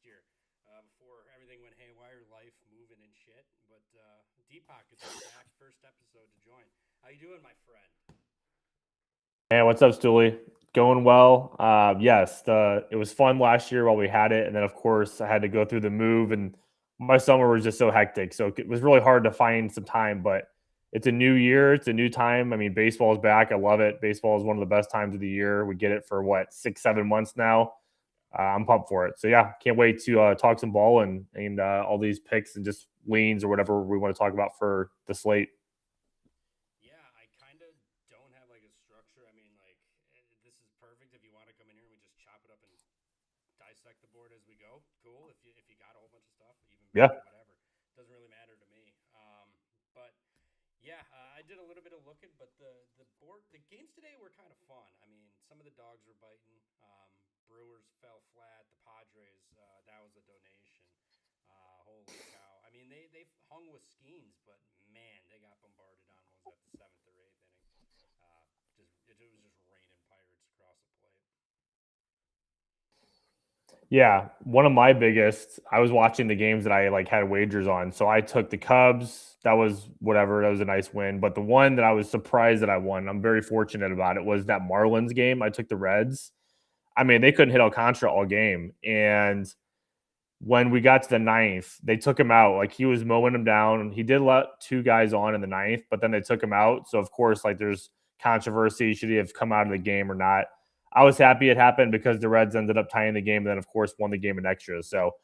last year before everything went haywire, life, moving and shit. But Deepak is back, first episode to join. How you doing, my friend? Hey, what's up, Stoolie? Going well. Yes, it was fun last year while we had it, and then of course I had to go through the move, and my summer was just so hectic, so it was really hard to find some time. But it's a new year, it's a new time. I mean, baseball is back. I love it. Baseball is one of the best times of the year. We get it for what 6, 7 months now. I'm pumped for it. So yeah, can't wait to talk some ball and all these picks and just leans or whatever we want to talk about for the slate. Yeah, I kind of don't have like a structure. I mean, like this is perfect if you want to come in here and we just chop it up and dissect the board as we go. Cool. If you got a whole bunch of stuff, even Yeah. better. Whatever. Doesn't really matter to me. But yeah, I did a little bit of looking, but the games today were kind of fun. I mean, some of the dogs were biting. Brewers fell flat. The Padres, that was a donation. Holy cow! I mean, they hung with Skeens, but man, they got bombarded on. What was that, the seventh or eighth inning? It was just raining Pirates across the plate. Yeah, one of my biggest. I was watching the games that I like had wagers on, so I took the Cubs. That was whatever. That was a nice win. But the one that I was surprised that I won, I'm very fortunate about it, was that Marlins game. I took the Reds. I mean, they couldn't hit Alcantara all game, and when we got to the ninth, they took him out. Like he was mowing him down. He did let two guys on in the ninth, but then they took him out. So of course, like there's controversy. Should he have come out of the game or not? I was happy it happened because the Reds ended up tying the game and then of course won the game in extras. So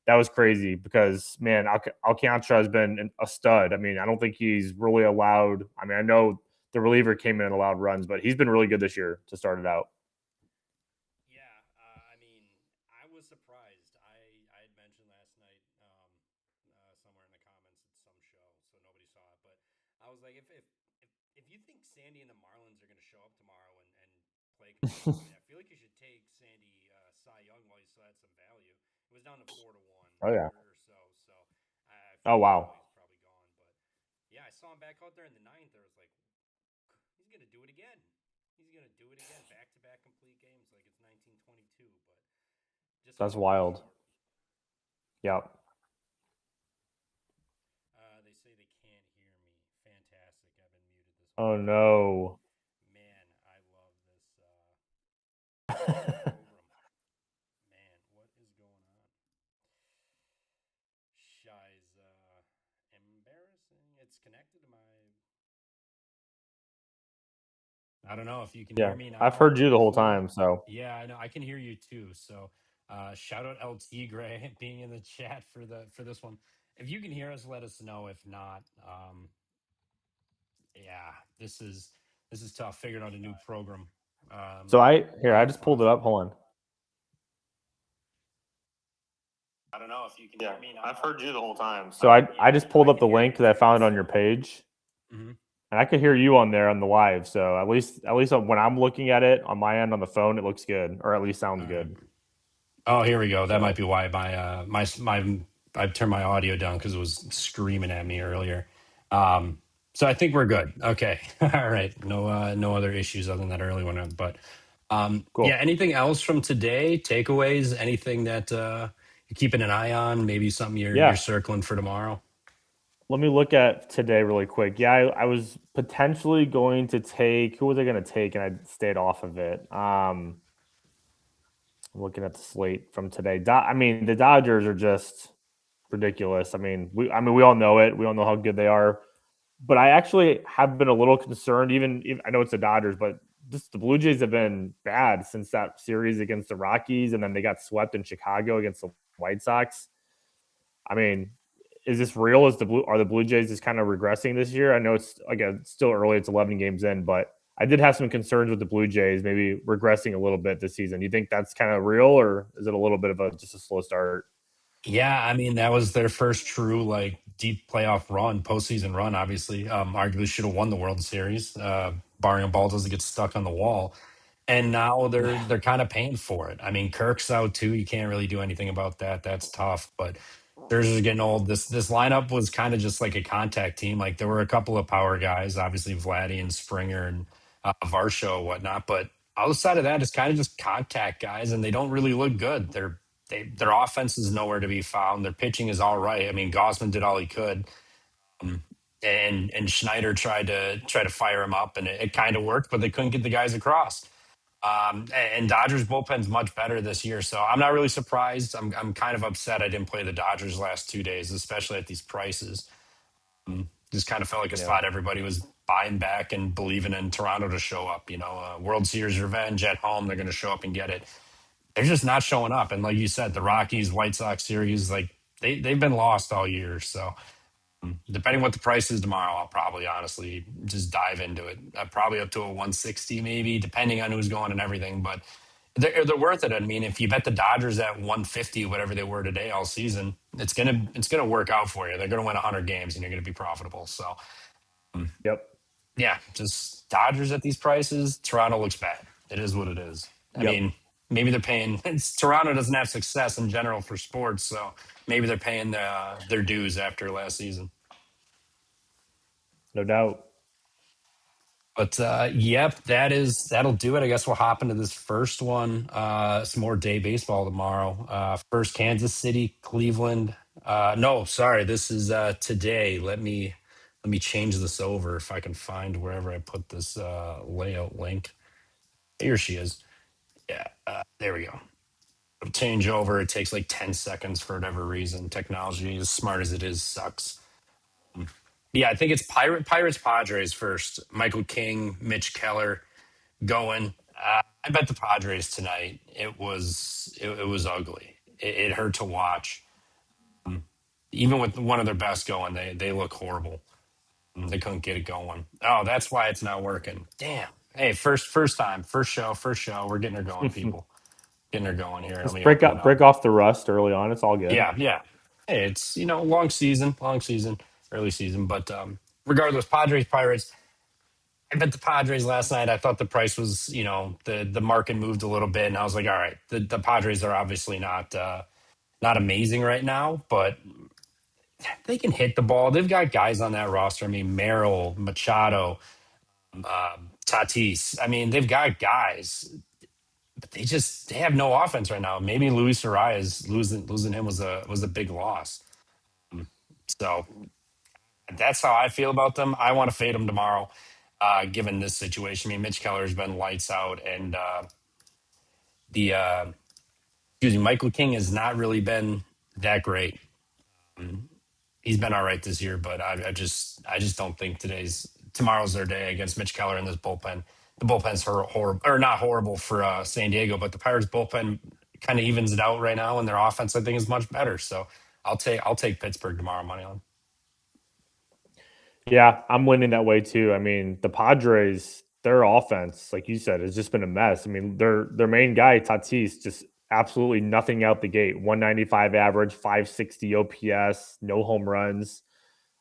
that was crazy because man, Alcantara has been a stud. I mean, I don't think he's really allowed. I mean, I know the reliever came in and allowed runs, but he's been really good this year to start it out. Yeah, I mean, I was surprised. I had mentioned last night somewhere in the comments at some show, so nobody saw it. But I was like, if you think Sandy and the Marlins are going to show up tomorrow and play consistently, I feel like you should take Sandy Cy Young while you still had some value. It was down to 4-1 Oh yeah. or so, so I Oh figured wow. he's probably gone. But yeah, I saw him back out there in the ninth. I was like, he's going to do it again. He's going to do it again. Back to back complete games like it's 1922, but just a That's little bit wild. short. Yep. They say they can't hear me. Fantastic. I've been muted this whole Oh time. no. Man, I love this program. Man, what is going on? Shiza. Embarrassing. It's connected to my. I don't know if you can hear Yeah, me I've now. heard you the whole Cool. time. So Yeah, I know. I can hear you too. So, shout out LT Gray being in the chat for this one. If you can hear us, let us know. If not, yeah, this is tough. Figuring out a new program. I here I Kind of just pulled it tough. up. Hold on. I don't know if you can Yeah, hear me I've now. heard you the whole time. So I Yeah, just I know. pulled I up can the hear link you because I too. found it on your So, page, mhm. and I could hear you on there on the live. So at least when I'm looking at it on my end on the phone, it looks good, or at least sounds All right. good. Oh, here we go. That might So be why my I turned my audio down because it was screaming at me earlier. Um, so I think we're good. Okay. All right. No other issues other than that early one. But yeah, cool. anything else from today? Takeaways? Anything that you're keeping an eye on? Maybe something you're Yeah, circling for tomorrow? let me look at today really quick. Yeah, I was potentially going to take who was I going to take, and I stayed off of it. I'm looking at the slate from today. I mean, the Dodgers are just ridiculous. I mean, we all know it. We all know how good they are. But I actually have been a little concerned. Even I know it's the Dodgers, but just the Blue Jays have been bad since that series against the Rockies, and then they got swept in Chicago against the White Sox. I mean, is this real? Are the Blue Jays just kind of regressing this year? I know it's again it's still early; it's 11 games in, but I did have some concerns with the Blue Jays maybe regressing a little bit this season. You think that's kind of real, or is it a little bit of a just a slow start? Yeah, I mean that was their first true like deep playoff run, postseason run. Obviously, arguably should have won the World Series, barring a ball doesn't get stuck on the wall. And now they're kind of paying for it. I mean, Kirk's out too. You can't really do anything about that. That's tough. But Scherzer's getting old. This lineup was kind of just like a contact team. Like there were a couple of power guys, obviously Vladdy and Springer and Varsho and whatnot. But outside of that, it's kind of just contact guys, and they don't really look good. They're their offense is nowhere to be found. Their pitching is all right. I mean, Gosman did all he could, um, and Schneider tried to fire him up, and it kind of worked, but they couldn't get the guys across. And Dodgers bullpen's much better this year, so I'm not really surprised. I'm kind of upset I didn't play the Dodgers last 2 days, especially at these prices. Just kind of felt like a Yeah. spot everybody was buying back and believing in Toronto to show up. World Series revenge at home, they're going to show up and get it. They're just not showing up. And like you said, the Rockies White Sox series, like they've been lost all year. So depending what the price is tomorrow, I'll probably honestly just dive into it. Probably up to a 160 maybe, depending on who's going and everything. But they're worth it. I mean, if you bet the Dodgers at 150, whatever they were today all season, it's gonna work out for you. They're gonna win 100 games and you're gonna be profitable. So Yep. yeah, just Dodgers at these prices. Toronto looks bad. It is what it is. I Yep. mean, maybe they're paying. Toronto doesn't have success in general for sports, so maybe they're paying their dues after last season. No doubt. But yep, that'll do it. I guess we'll hop into this first one. Some more day baseball tomorrow. First Kansas City, Cleveland. No, sorry, this is today. Let me change this over if I can find wherever I put this layout link. Here she is. Yeah, there we go. It'll change over. It takes like 10 seconds for whatever reason. Technology, as smart as it is, sucks. Yeah, I think it's Pirates Padres first. Michael King, Mitch Keller going. I bet the Padres tonight. It was ugly. It hurt to watch. Even with one of their best going, they look horrible. They couldn't get it going. Oh, that's why it's not working. Damn. Hey, first time, first show. We're getting her going, people. Getting her going here. Let Just me open it up. break off the rust early on. It's all good. Yeah, yeah. Hey, it's long season, early season, but regardless, Padres Pirates. I bet the Padres last night. I thought the price was, the market moved a little bit, and I was like, all right, the Padres are obviously not amazing right now, but they can hit the ball. They've got guys on that roster. I mean, Merrill, Machado, Tatis. I mean, they've got guys, but they have no offense right now. Maybe Luis Arias losing him was a big loss. So that's how I feel about them. I want to fade them tomorrow, given this situation. I mean, Mitch Keller's been lights out, and the excuse me, Michael King has not really been that great. He's been all right this year, but I just don't think tomorrow's their day against Mitch Keller in this bullpen. The bullpen's horrible, or not horrible for San Diego, but the Pirates bullpen kind of evens it out right now, and their offense I think is much better. So I'll take Pittsburgh tomorrow money on. Yeah, I'm winning that way too. I mean, the Padres, their offense, like you said, has just been a mess. I mean, their main guy, Tatis, just absolutely nothing out the gate. 195 average, 560 OPS, no home runs.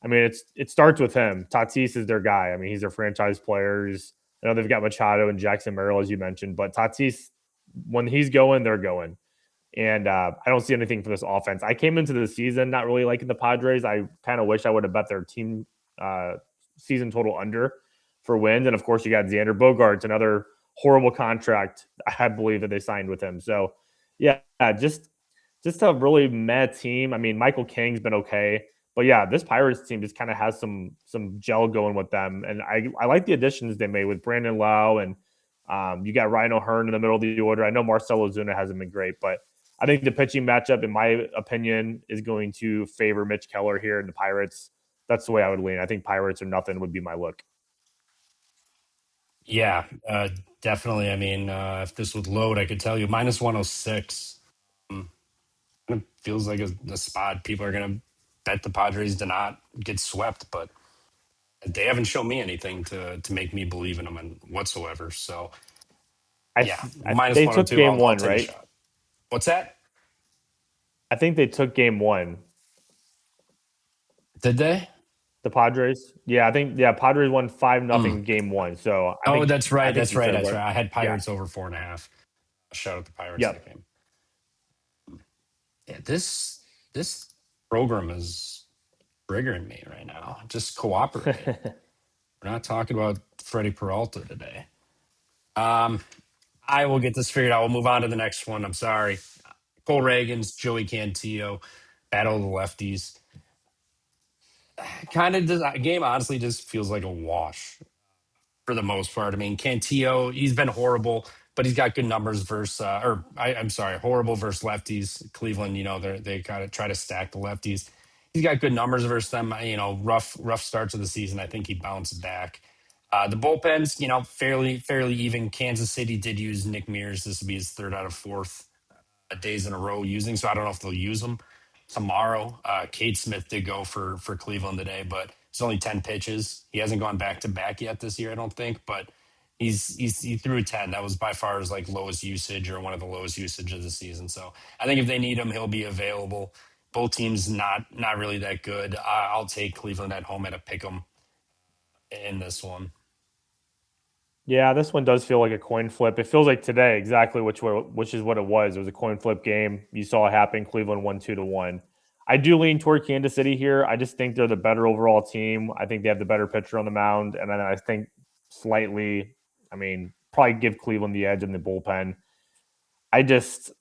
I mean, it starts with him. Tatis is their guy. I mean, he's their franchise player. I know they've got Machado and Jackson Merrill, as you mentioned, but Tatis, when he's going, they're going. And I don't see anything for this offense. I came into the season not really liking the Padres. I kind of wish I would have bet their team uh, season total under for wins. And of course, you got Xander Bogaerts, another horrible contract, I believe, that they signed with him. So, yeah, just a really meh team. I mean, Michael King's been okay, but yeah, this Pirates team just kind of has some gel going with them. And I like the additions they made with Brandon Lau and you got Ryan O'Hearn in the middle of the order. I know Marcelo Zuna hasn't been great, but I think the pitching matchup, in my opinion, is going to favor Mitch Keller here in the Pirates. That's the way I would lean. I think Pirates or nothing would be my look. Yeah, definitely. I mean, if this would load, I could tell you minus 106. It feels like a spot people are going to bet the Padres to not get swept, but they haven't shown me anything to make me believe in them whatsoever. So, yeah, minus They took 102, game I'll one, take a right? shot. What's that? I think they took game one. Did they? The Padres. Yeah, I think Padres won 5-0 Mm. game one. So Oh, that's I right. think That's you right. said That's what? right. I had Yeah. Pirates over 4.5. Shout out the Pirates that Yep. game. Yeah, this program is triggering me right now. Just cooperate. We're not talking about Freddie Peralta today. Um, I will get this figured out. We'll move on to the next one. I'm sorry. Cole Reagans, Joey Cantillo, battle of the lefties. Kind of, the game honestly just feels like a wash for the most part. I mean, Cantillo, he's been horrible, but he's got good numbers versus, I'm sorry, horrible versus lefties. Cleveland, they kind of try to stack the lefties. He's got good numbers versus them. Rough starts of the season. I think he bounced back. The bullpens, fairly even. Kansas City did use Nick Mears. This will be his third out of fourth days in a row using. So I don't know if they'll use him tomorrow. Cade Smith did go for Cleveland today, but it's only 10 pitches. He hasn't gone back to back yet this year, I don't think, but he threw 10. That was by far his like lowest usage or one of the lowest usage of the season. So I think if they need him, he'll be available. Both teams not really that good. I'll take Cleveland at home at a pick 'em in this one. Yeah, this one does feel like a coin flip. It feels like today exactly which is what it was. It was a coin flip game. You saw it happen. Cleveland won 2-1. I do lean toward Kansas City here. I just think they're the better overall team. I think they have the better pitcher on the mound, and then I think slightly, I mean, probably give Cleveland the edge in the bullpen. I just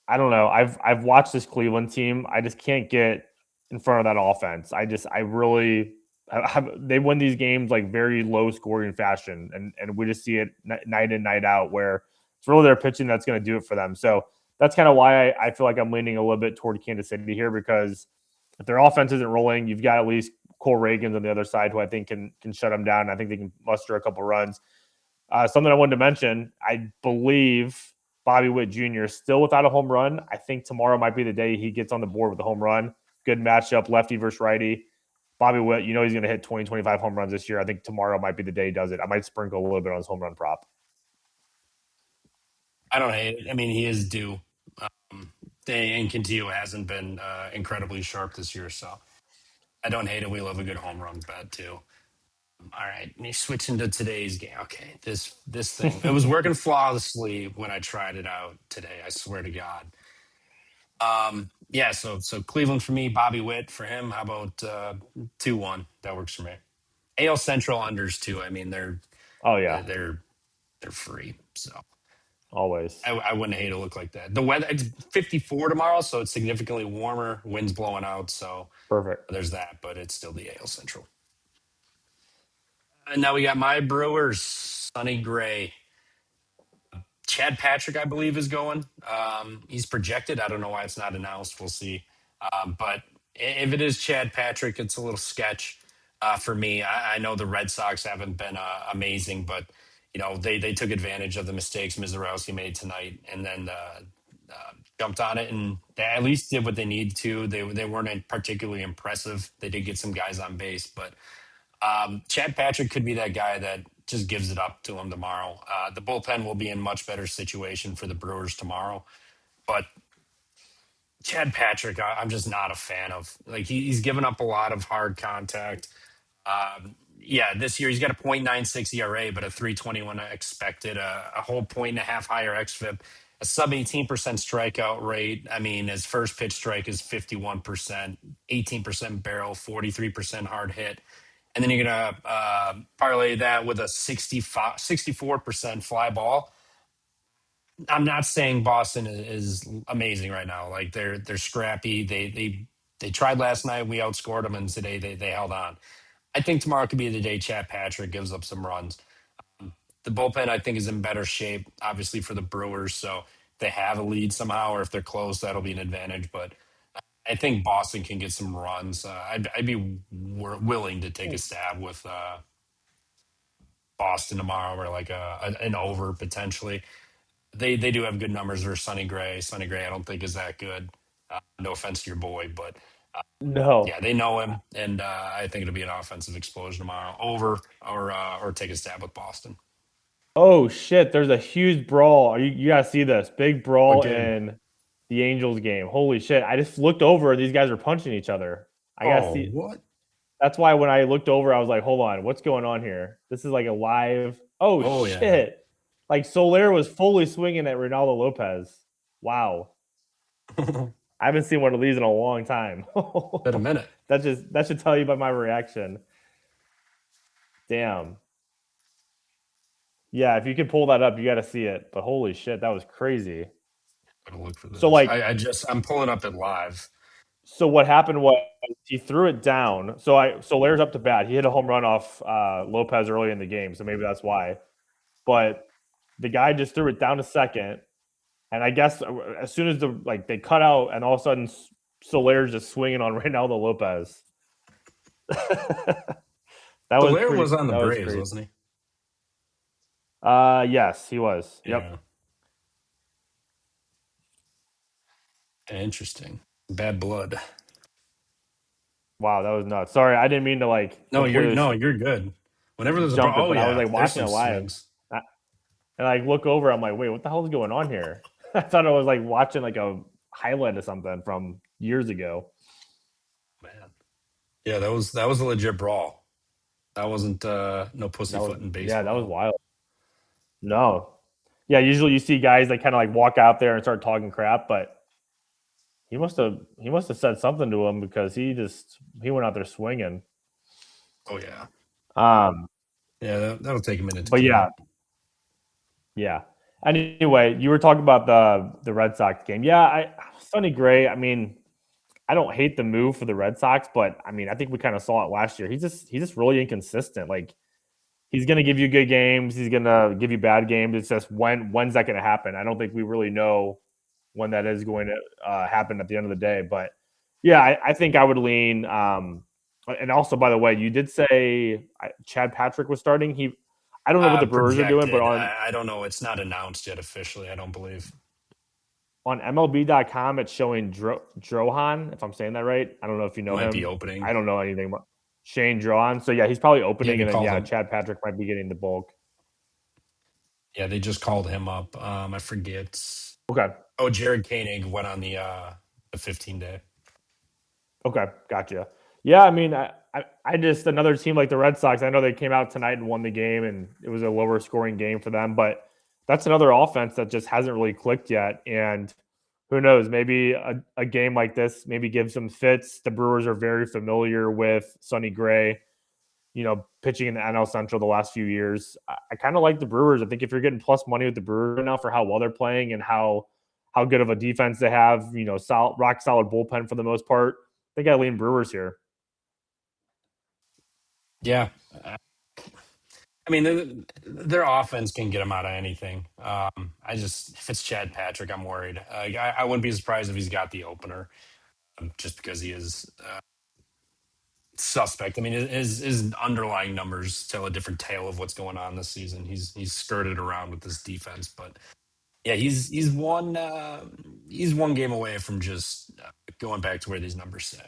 I don't know. I've watched this Cleveland team. I just can't get in front of that offense. I really they win these games like very low scoring fashion, and we just see it night in night out where it's really their pitching that's going to do it for them. So that's kind of why I feel like I'm leaning a little bit toward Kansas City here because if their offense isn't rolling, you've got at least Cole Reagans on the other side who I think can shut them down. I think they can muster a couple runs. Something I wanted to mention, I believe Bobby Witt Jr. is still without a home run. I think tomorrow might be the day he gets on the board with a home run. Good matchup, lefty versus righty. Bobby Witt, he's going to hit 20, 25 home runs this year. I think tomorrow might be the day he does it. I might sprinkle a little bit on his home run prop. I don't hate it. I mean, he is due. And Cantillo hasn't been incredibly sharp this year, so I don't hate it. We love a good home run bet too. All right, me switching to today's game. Okay, this thing it was working flawlessly when I tried it out today. I swear to God. Yeah. So Cleveland for me, Bobby Witt for him. How about 2-1? That works for me. AL Central unders too. I mean Oh, yeah, they're they're free, so always. I wouldn't hate a look like that. The weather it's 54 tomorrow, so it's significantly warmer. Winds blowing out, so Perfect. there's that. But it's still the AL Central. And now we got my Brewers, Sonny Gray. Chad Patrick, I believe, is going. He's projected. I don't know why it's not announced. We'll see. But if it is Chad Patrick, it's a little sketch for me. I know the Red Sox haven't been amazing, but they took advantage of the mistakes Mizorowski made tonight, and then jumped on it, and they at least did what they needed to. They weren't particularly impressive. They did get some guys on base, but Chad Patrick could be that guy that just gives it up to him tomorrow. The bullpen will be in much better situation for the Brewers tomorrow, but Chad Patrick, I'm just not a fan of. Like he's given up a lot of hard contact. Yeah, this year he's got a .96 ERA, but a 3.21 expected, a whole point and a half higher xFIP, a sub 18% strikeout rate. I mean, his first pitch strike is 51%, 18% barrel, 43% hard hit. And then you're going to parlay that with a 64% fly ball. I'm not saying Boston is amazing right now. Like they're scrappy. They tried last night. We outscored them, and today they held on. I think tomorrow could be the day Chad Patrick gives up some runs. The bullpen, I think, is in better shape, obviously, for the Brewers. So if they have a lead somehow, or if they're close, that'll be an advantage. But I think Boston can get some runs. I'd be willing to take a stab with Boston tomorrow, or like an over potentially. They do have good numbers for Sonny Gray. Sonny Gray, I don't think is that good. No offense to your boy, but No. yeah, they know him, and I think it'll be an offensive explosion tomorrow. Over or take a stab with Boston. Oh shit! There's a huge brawl. You gotta see this big What brawl game? in the Angels game. Holy shit! I just looked over and these guys are punching each other. I gotta Oh, see. what? That's why when I looked over, I was like, "Hold on, what's going on here? This is like a live." Oh Oh yeah, shit! Like Soler was fully swinging at Ronaldo Lopez. Wow, I haven't seen one of these in a long time. been a minute. That should tell you about my reaction. Damn. Yeah, if you could pull that up, you got to see it. But holy shit, that was crazy. Gotta look for So this. like I'm pulling up it live. so what happened was he threw it down. So Laird's up to bat. He hit a home run off Lopez early in the game, so maybe that's why. But the guy just threw it down to second, and I guess as soon as they cut out, and all of a sudden Solaire's just swinging on Reynaldo Lopez. Solaire was on the That was Braves, crazy. wasn't he? Yes, he was. Yep. Yeah. Interesting. Bad blood. Wow, that was nuts. Sorry, I didn't mean to completely You're good. Whenever there's a jump it, oh but I was yeah, like there's watching some it live, swings. and I look over. I'm like, wait, what the hell is going on here? I thought I was like watching like a highlight or something from years ago. Man. Yeah, that was a legit brawl. That wasn't no That was pussyfoot in that was baseball. wild. No, yeah, usually you see guys that kind of like walk out there and start talking crap, but he must have said something to him because he went out there swinging. Oh yeah. Um, Yeah, that'll take a minute to but clear yeah, up. yeah. Anyway, you were talking about the Red Sox game. Yeah, Sonny Gray. I mean, I don't hate the move for the Red Sox, but I mean, I think we kind of saw it last year. He's just really inconsistent. Like he's going to give you good games, he's going to give you bad games. It's just when's that going to happen? I don't think we really know when that is going to happen at the end of the day. But yeah, I think I would lean. And also, by the way, you did say Chad Patrick was starting. I don't know what the Brewers are doing, but Projected. I don't know. It's not announced yet officially, I don't believe. on MLB.com, it's showing Drohan, if I'm saying that right. I don't know if you know Might be him. opening. I don't know anything about Shane Drohan. So yeah, he's probably Yeah, opening, they and then called yeah, him. Chad Patrick might be getting the bulk. Yeah, they just called him up. I forget. Okay. Oh, Jared Koenig went on the 15-day. Okay, gotcha. Yeah, I mean, I just another team like the Red Sox. I know they came out tonight and won the game, and it was a lower scoring game for them. But that's another offense that just hasn't really clicked yet. And who knows? Maybe a game like this maybe gives them fits. The Brewers are very familiar with Sonny Gray. Pitching in the NL Central the last few years. I kind of like the Brewers. I think if you're getting plus money with the Brewers right now for how well they're playing and how good of a defense they have, rock solid bullpen for the most part. I think I lean Brewers here. Yeah. I mean, their offense can get them out of anything. If it's Chad Patrick, I'm worried. I wouldn't be surprised if he's got the opener, just because he is suspect. I mean, his underlying numbers tell a different tale of what's going on this season. He's skirted around with this defense, but yeah, he's one game away from just going back to where these numbers say.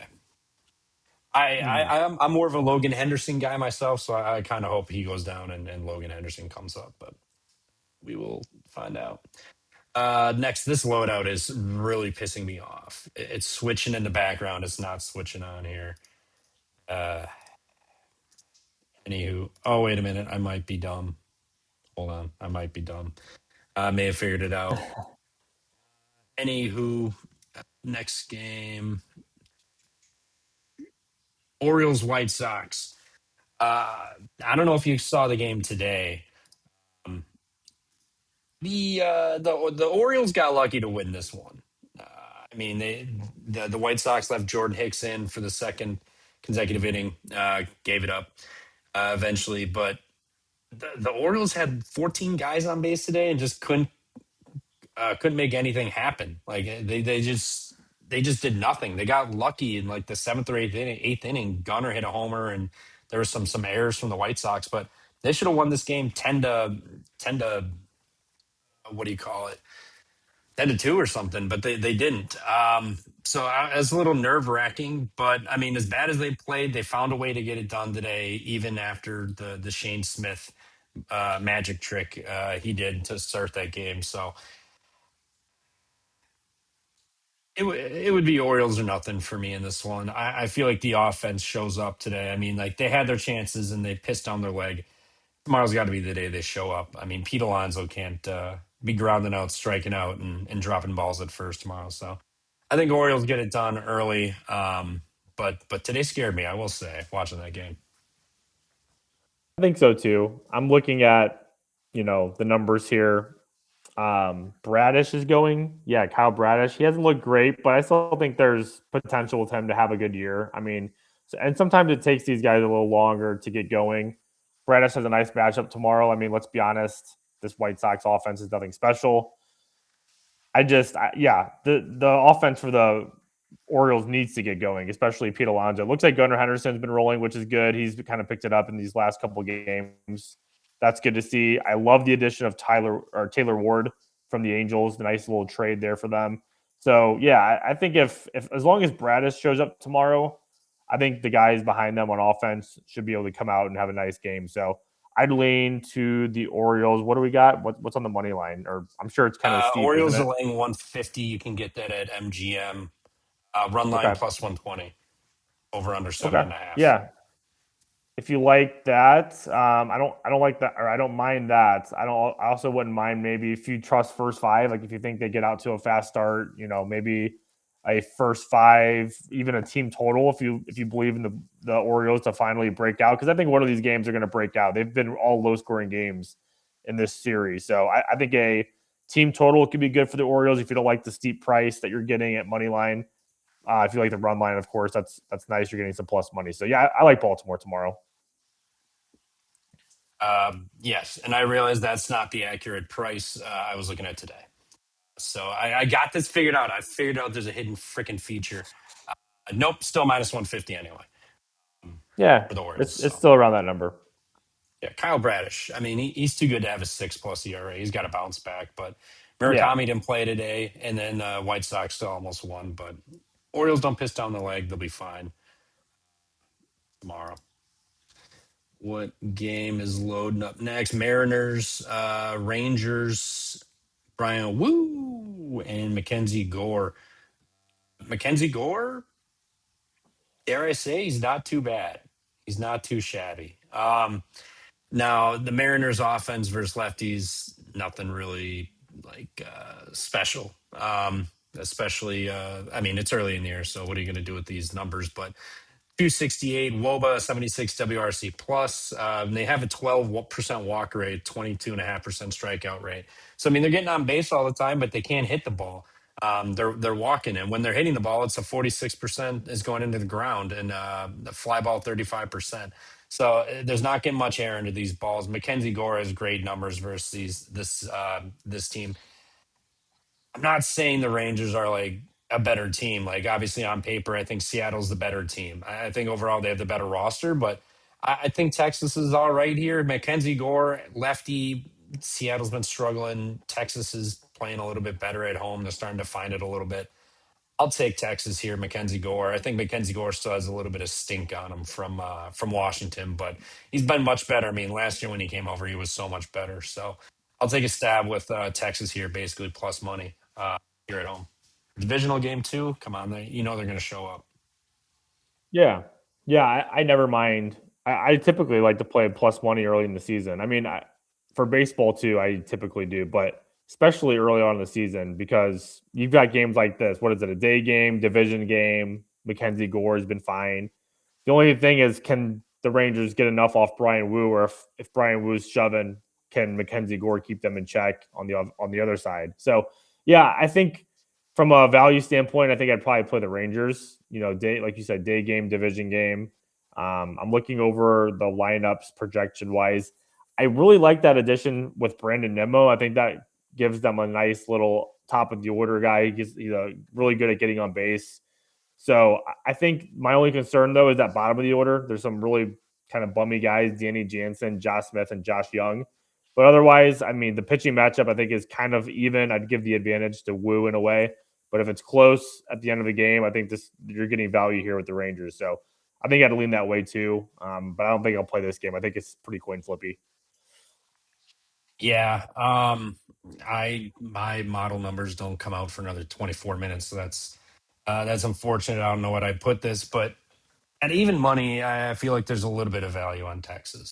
Hmm. I'm more of a Logan Henderson guy myself, so I kind of hope he goes down and Logan Henderson comes up, but we will find out. Next, this loadout is really pissing me off. It's switching in the background. It's not switching on here. Uh, Anywho, oh wait a minute, I might be dumb. Hold on, I might be dumb. I may have figured it out. Anywho, next game, Orioles White Sox. I don't know if you saw the game today. Um, the Orioles got lucky to win this one. Uh, I mean, the White Sox left Jordan Hicks in for the second consecutive inning, gave it up eventually, but the Orioles had 14 guys on base today and just couldn't make anything happen. Like they just did nothing. They got lucky in like the seventh or eighth inning. Gunnar hit a homer, and there was some errors from the White Sox, but they should have won this game 10 to what do you call it, 10-2 or something. But they didn't. It's a little nerve wracking. But I mean, as bad as they played, they found a way to get it done today, even after the Shane Smith magic trick he did to start that game. So it would be Orioles or nothing for me in this one. I feel like the offense shows up today. I mean, like they had their chances and they pissed down their leg. Tomorrow's got to be the day they show up. I mean, Pete Alonso can't be grounding out, striking out, and dropping balls at first tomorrow. So I think Orioles get it done early. But today scared me, I will say, watching that game. I think so too. I'm looking at the numbers here. Bradish is going. Yeah, Kyle Bradish. He hasn't looked great, but I still think there's potential with him to have a good year. I mean, and sometimes it takes these guys a little longer to get going. Bradish has a nice matchup tomorrow. I mean, let's be honest. This White Sox offense is nothing special. Yeah, the offense for the Orioles needs to get going, especially Pete Alonso. It looks like Gunnar Henderson's been rolling, which is good. He's kind of picked it up in these last couple of games. That's good to see. I love the addition of Taylor Ward from the Angels. The nice little trade there for them. So yeah, I think if as long as Bradis shows up tomorrow, I think the guys behind them on offense should be able to come out and have a nice game. So I'd lean to the Orioles. What do we got? What's on the money line? Or I'm sure it's kind of steep, isn't Orioles are it? laying 150. You can get that at MGM. Run line Okay. plus 120. Over under seven Okay. and a half. Yeah. If you like that, I don't like that, or I don't mind that. I also wouldn't mind maybe if you trust first five, like if you think they get out to a fast start, maybe a first five, even a team total. If you believe in the Orioles to finally break out, because I think one of these games are going to break out. They've been all low scoring games in this series, so I think a team total could be good for the Orioles if you don't like the steep price that you're getting at money line. If you like the run line, of course, that's nice. You're getting some plus money. So yeah, I like Baltimore tomorrow. Yes, and I realize that's not the accurate price I was looking at today. So I got this figured out. I figured out there's a hidden freaking feature. Nope, still minus 150 anyway Yeah, for the Orioles. it's So still around that number. yeah, Kyle Bradish. I mean, he's too good to have a 6+ ERA. He's got to bounce back. But Yeah, Murakami didn't play today, and then White Sox still almost won. But Orioles don't piss down the leg; they'll be fine tomorrow. What game is loading up next? Mariners, Rangers, Brian Woo, and Mackenzie Gore. Mackenzie Gore, dare I say, he's not too bad. He's not too shabby. Now the Mariners' offense versus lefties, nothing really special. Especially, I mean, it's early in the year, so what are you going to do with these numbers? But 268 WOBA, 76 WRC plus. They have a 12% walk rate, 22.5% strikeout rate. So I mean, they're getting on base all the time, but they can't hit the ball. They're walking, and when they're hitting the ball, it's a 46% is going into the ground, and the fly ball 35%. So there's not getting much air into these balls. Mackenzie Gore has great numbers versus this team. I'm not saying the Rangers are like a better team. Like obviously on paper, I think Seattle's the better team. I think overall they have the better roster, but I think Texas is all right here. Mackenzie Gore, lefty. Seattle's been struggling. Texas is playing a little bit better at home. They're starting to find it a little bit. I'll take Texas here, Mackenzie Gore. I think Mackenzie Gore still has a little bit of stink on him from Washington, but he's been much better. I mean, last year when he came over, he was so much better. So I'll take a stab with Texas here, basically plus money here at home. Divisional game too. Come on, they're going to show up. yeah, yeah. I never mind. I typically like to play plus money early in the season. I mean, for baseball too, I typically do, but especially early on in the season because you've got games like this. What is it? A day game, division game. Mackenzie Gore has been fine. The only thing is, can the Rangers get enough off Brian Wu, or if Brian Wu's shoving, can Mackenzie Gore keep them in check on the other side? So, yeah, I think from a value standpoint, I think I'd probably play the Rangers. Day like you said, day game, division game. I'm looking over the lineups projection wise. I really like that addition with Brandon Nimmo. I think that gives them a nice little top of the order guy. He's really good at getting on base. So I think my only concern though is that bottom of the order. There's some really kind of bummy guys: Danny Jansen, Josh Smith, and Josh Young. But otherwise, I mean, the pitching matchup I think is kind of even. I'd give the advantage to Wu in a way. But if it's close at the end of the game, I think you're getting value here with the Rangers. So I think I'd lean that way too. But I don't think I'll play this game. I think it's pretty coin flippy. Yeah, I my model numbers don't come out for another 24 minutes, so that's unfortunate. I don't know what I put this, but at even money, I feel like there's a little bit of value on Texas.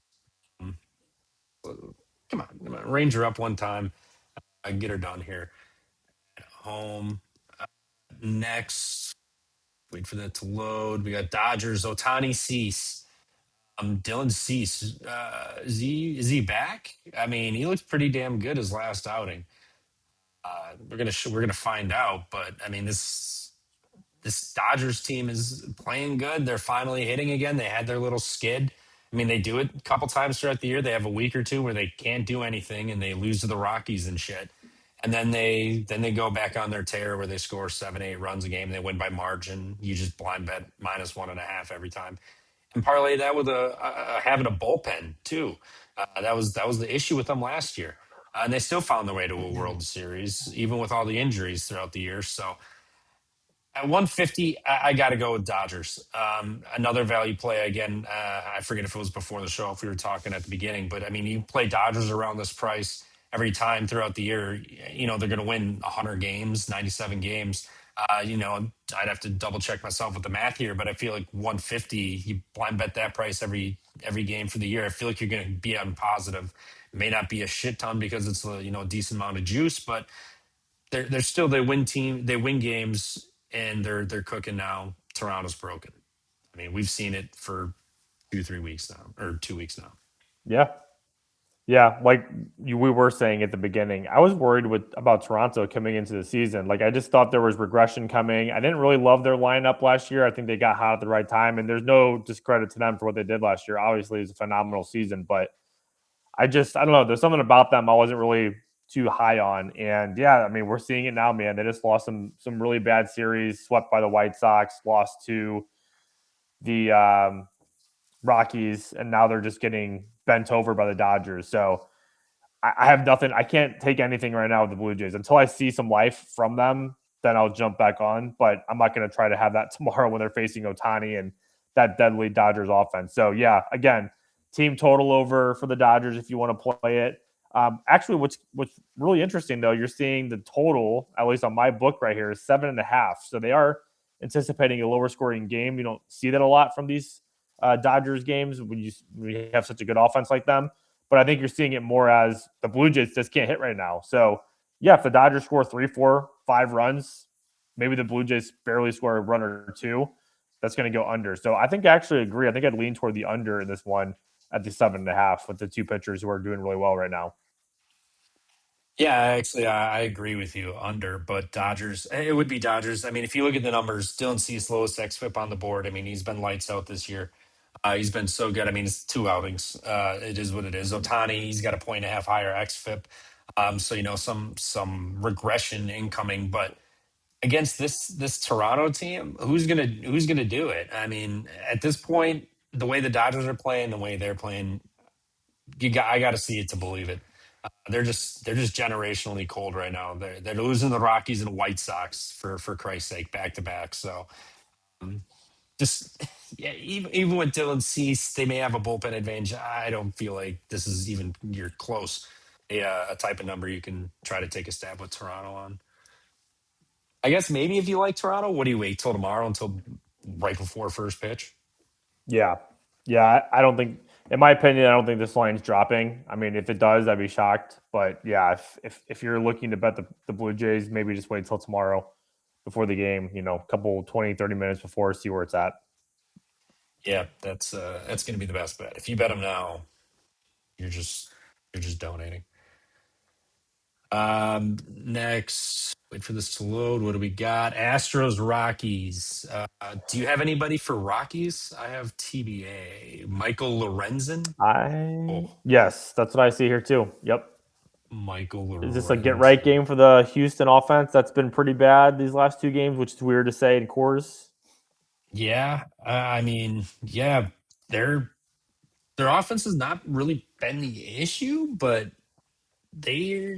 Um, come on, Ranger up one time. I get her done here. Home next. Wait for that to load. We got Dodgers. Otani Cease. Dylan Cease. Is he back? I mean, he looks pretty damn good his last outing. We're gonna find out. But I mean, this Dodgers team is playing good. They're finally hitting again. They had their little skid. I mean, they do it a couple times throughout the year. They have a week or two where they can't do anything and they lose to the Rockies and shit. And then they go back on their tear where they score 7, 8 runs a game. They win by margin. You just blind bet -1.5 every time, and parlay that with having a bullpen too. That was the issue with them last year, and they still found their way to a World Series even with all the injuries throughout the year. So at 150, I got to go with Dodgers. Another value play again. I forget if it was before the show, if we were talking at the beginning, but I mean, you play Dodgers around this price every time throughout the year. They're going to win 100 games, 97 games. I'd have to double check myself with the math here, but I feel like 150. You blind bet that price every game for the year. I feel like you're going to be on positive. May not be a shit ton because it's a decent amount of juice, but they're still they win games and they're cooking now. Toronto's broken. I mean, we've seen it for 2 3 weeks now, or 2 weeks now. Yeah. Yeah, like we were saying at the beginning, I was worried about Toronto coming into the season. Like I just thought there was regression coming. I didn't really love their lineup last year. I think they got hot at the right time, and there's no discredit to them for what they did last year. Obviously, it's a phenomenal season, but I don't know. There's something about them I wasn't really too high on. And yeah, I mean, we're seeing it now, man. They just lost some really bad series, swept by the White Sox, lost to the Rockies, and now they're just getting bent over by the Dodgers. So I have nothing. I can't take anything right now with the Blue Jays until I see some life from them. Then I'll jump back on. But I'm not going to try to have that tomorrow when they're facing Otani and that deadly Dodgers offense. So yeah, again, team total over for the Dodgers if you want to play it. Actually, what's really interesting though, you're seeing the total, at least on my book right here, is 7.5. So they are anticipating a lower scoring game. You don't see that a lot from these Dodgers games when you have such a good offense like them. But I think you're seeing it more as the Blue Jays just can't hit right now. So yeah, if the Dodgers score 3, 4, 5 runs, maybe the Blue Jays barely score a run or two. That's going to go under. So I think I actually agree. I think I'd lean toward the under in this one at the 7.5 with the two pitchers who are doing really well right now. Yeah, actually, I agree with you under, but Dodgers, it would be Dodgers. I mean, if you look at the numbers, Dylan Cease lowest xFIP on the board. I mean, he's been lights out this year. He's been so good. I mean, it's 2 outings. It is what it is. Otani, he's got a point and a half higher xFIP. So some regression incoming, but against this Toronto team, who's gonna do it? I mean, at this point, the way the Dodgers are playing, the way they're playing, I got to see it to believe it. They're just generationally cold right now. They're losing the Rockies and White Sox for Christ's sake back to back. So um, just yeah, even with Dylan Cease, they may have a bullpen advantage. I don't feel like this is even near close. A type of number you can try to take a stab with Toronto on. I guess maybe if you like Toronto, what do you wait till tomorrow until right before first pitch? Yeah. Yeah. I don't think, in my opinion, I don't think this line's dropping. I mean, if it does, I'd be shocked. But yeah, if you're looking to bet the Blue Jays, maybe just wait till tomorrow before the game, a couple 20, 30 minutes before, see where it's at. Yeah, that's going to be the best bet. If you bet them now, you're just donating. Next, wait for this to load. What do we got? Astros, Rockies. Do you have anybody for Rockies? I have TBA. Michael Lorenzen. Oh, Yes, that's what I see here too. Yep. Michael Is this a get right Lorenzen. game for the Houston offense? That's been pretty bad these last two games, which is weird to say in Coors. Yeah, I mean, yeah, their offense has not really been the issue, but they're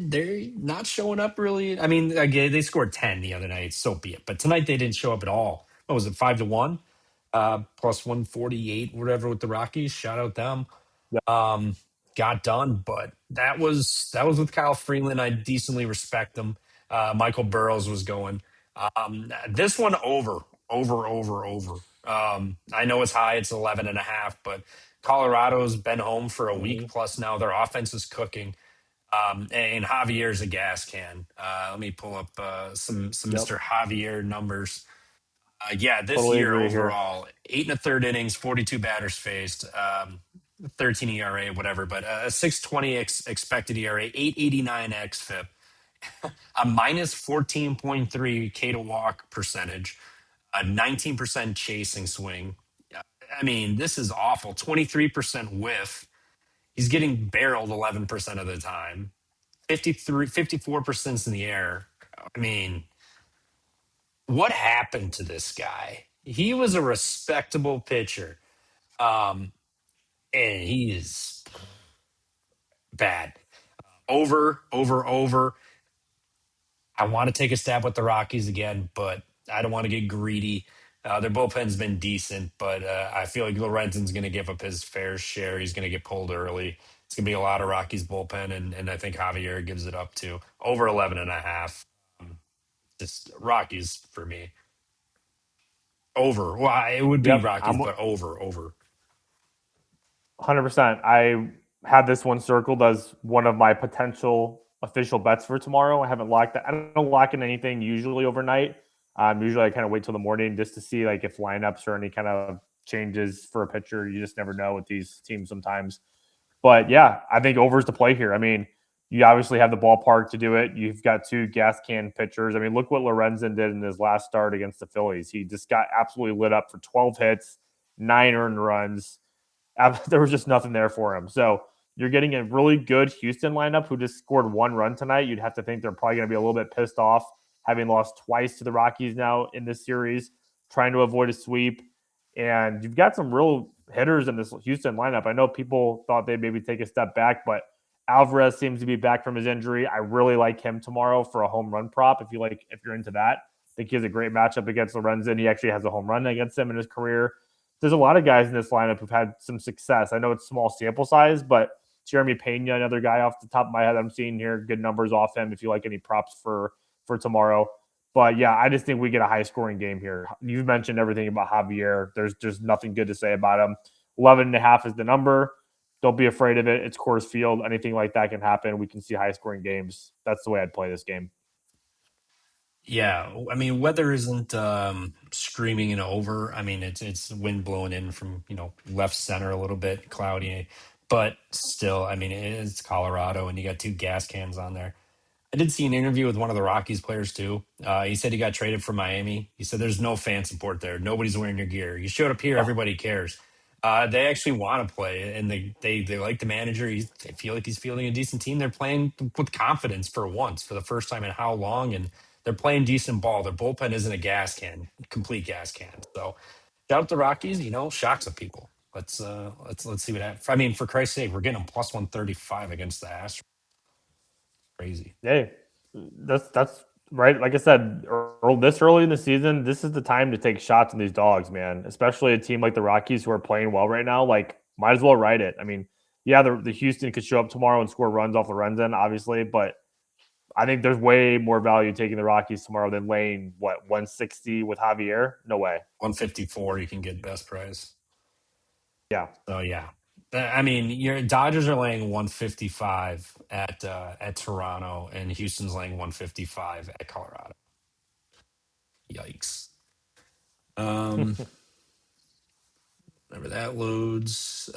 not showing up really. I mean, again, they scored 10 the other night, so be it. But tonight they didn't show up at all. What was it, 5-1? Plus 148, whatever with the Rockies. Shout out them. Yep. Got done, but that was with Kyle Freeland. I decently respect him. Michael Burrows was going. This one over. I know it's high, it's 11 and a half, but Colorado's been home for a week Mm-hmm. plus now. Their offense is cooking. And Javier's a gas can. Let me pull up some Yep. Mr. Javier numbers. Yeah, this Totally year agree here. overall, 8 1/3 innings, 42 batters faced, 13 ERA, whatever, but a 6.20 expected ERA, 8.89 xFIP, a minus 14.3 K to walk percentage, a 19% chasing swing. I mean, this is awful. 23% whiff. He's getting barreled 11% of the time. 54% in the air. I mean, what happened to this guy? He was a respectable pitcher. Um, and he is bad. Over. I want to take a stab with the Rockies again, but I don't want to get greedy. Their bullpen's been decent, but I feel like Lorenzen's going to give up his fair share. He's going to get pulled early. It's going to be a lot of Rockies bullpen, and I think Javier gives it up to over 11.5. Just Rockies for me. Over. Well, it would be Yep, Rockies, I'm but over. 100%. I have this one circled as one of my potential official bets for tomorrow. I haven't locked that. I don't lock in anything usually overnight. Usually I kind of wait till the morning just to see like if lineups or any kind of changes for a pitcher. You just never know with these teams sometimes. But yeah, I think over is the play here. I mean, you obviously have the ballpark to do it. You've got two gas can pitchers. I mean, look what Lorenzen did in his last start against the Phillies. He just got absolutely lit up for 12 hits, 9 earned runs. There was just nothing there for him. So you're getting a really good Houston lineup who just scored 1 run tonight. You'd have to think they're probably going to be a little bit pissed off having lost twice to the Rockies now in this series, trying to avoid a sweep. And you've got some real hitters in this Houston lineup. I know people thought they'd maybe take a step back, but Alvarez seems to be back from his injury. I really like him tomorrow for a home run prop. If you're into that, I think he has a great matchup against Lorenzen. He actually has a home run against him in his career. There's a lot of guys in this lineup who've had some success. I know it's small sample size, but Jeremy Pena, another guy off the top of my head I'm seeing here, good numbers off him if you like any props for tomorrow. But yeah, I just think we get a high scoring game here. You've mentioned everything about Javier. There's nothing good to say about him. 11.5 is the number. Don't be afraid of it. It's Coors Field. Anything like that can happen. We can see high scoring games. That's the way I'd play this game. Yeah, I mean, weather isn't screaming and over. I mean, it's wind blowing in from left center a little bit, cloudy, but still, I mean, it's Colorado, and you got two gas cans on there. I did see an interview with one of the Rockies players too. He said he got traded from Miami. He said there's no fan support there. Nobody's wearing your gear. You showed up here, Oh, everybody cares. They actually want to play, and they like the manager. They feel like he's fielding a decent team. They're playing with confidence for once, for the first time in how long, and they're playing decent ball. Their bullpen isn't a gas can, complete gas can. So shout out the Rockies. Shock some people. Let's see what happens. I mean, for Christ's sake, we're getting them plus 135 against the Astros. Crazy. hey, that's right. Like I said, this early in the season, this is the time to take shots on these dogs, man. Especially a team like the Rockies who are playing well right now. Like, might as well ride it. I mean, yeah, the Houston could show up tomorrow and score runs off Lorenzen, obviously, but I think there's way more value taking the Rockies tomorrow than laying 160 with Javier. No way. 154, you can get best price. Yeah. So yeah, I mean, your Dodgers are laying 155 at Toronto, and Houston's laying 155 at Colorado. Yikes. Um, whenever that loads,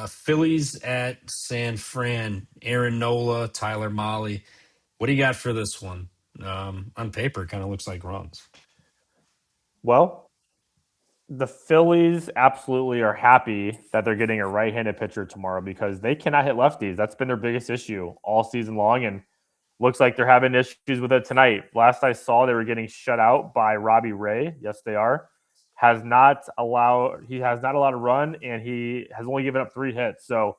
Phillies at San Fran. Aaron Nola, Tyler Molly. What do you got for this one? On paper, it kind of looks like runs. Well, the Phillies absolutely are happy that they're getting a right-handed pitcher tomorrow because they cannot hit lefties. That's been their biggest issue all season long, and looks like they're having issues with it tonight. Last I saw, they were getting shut out by Robbie Ray. Yes, they are. He has not allowed a run, and he has only given up 3 hits. So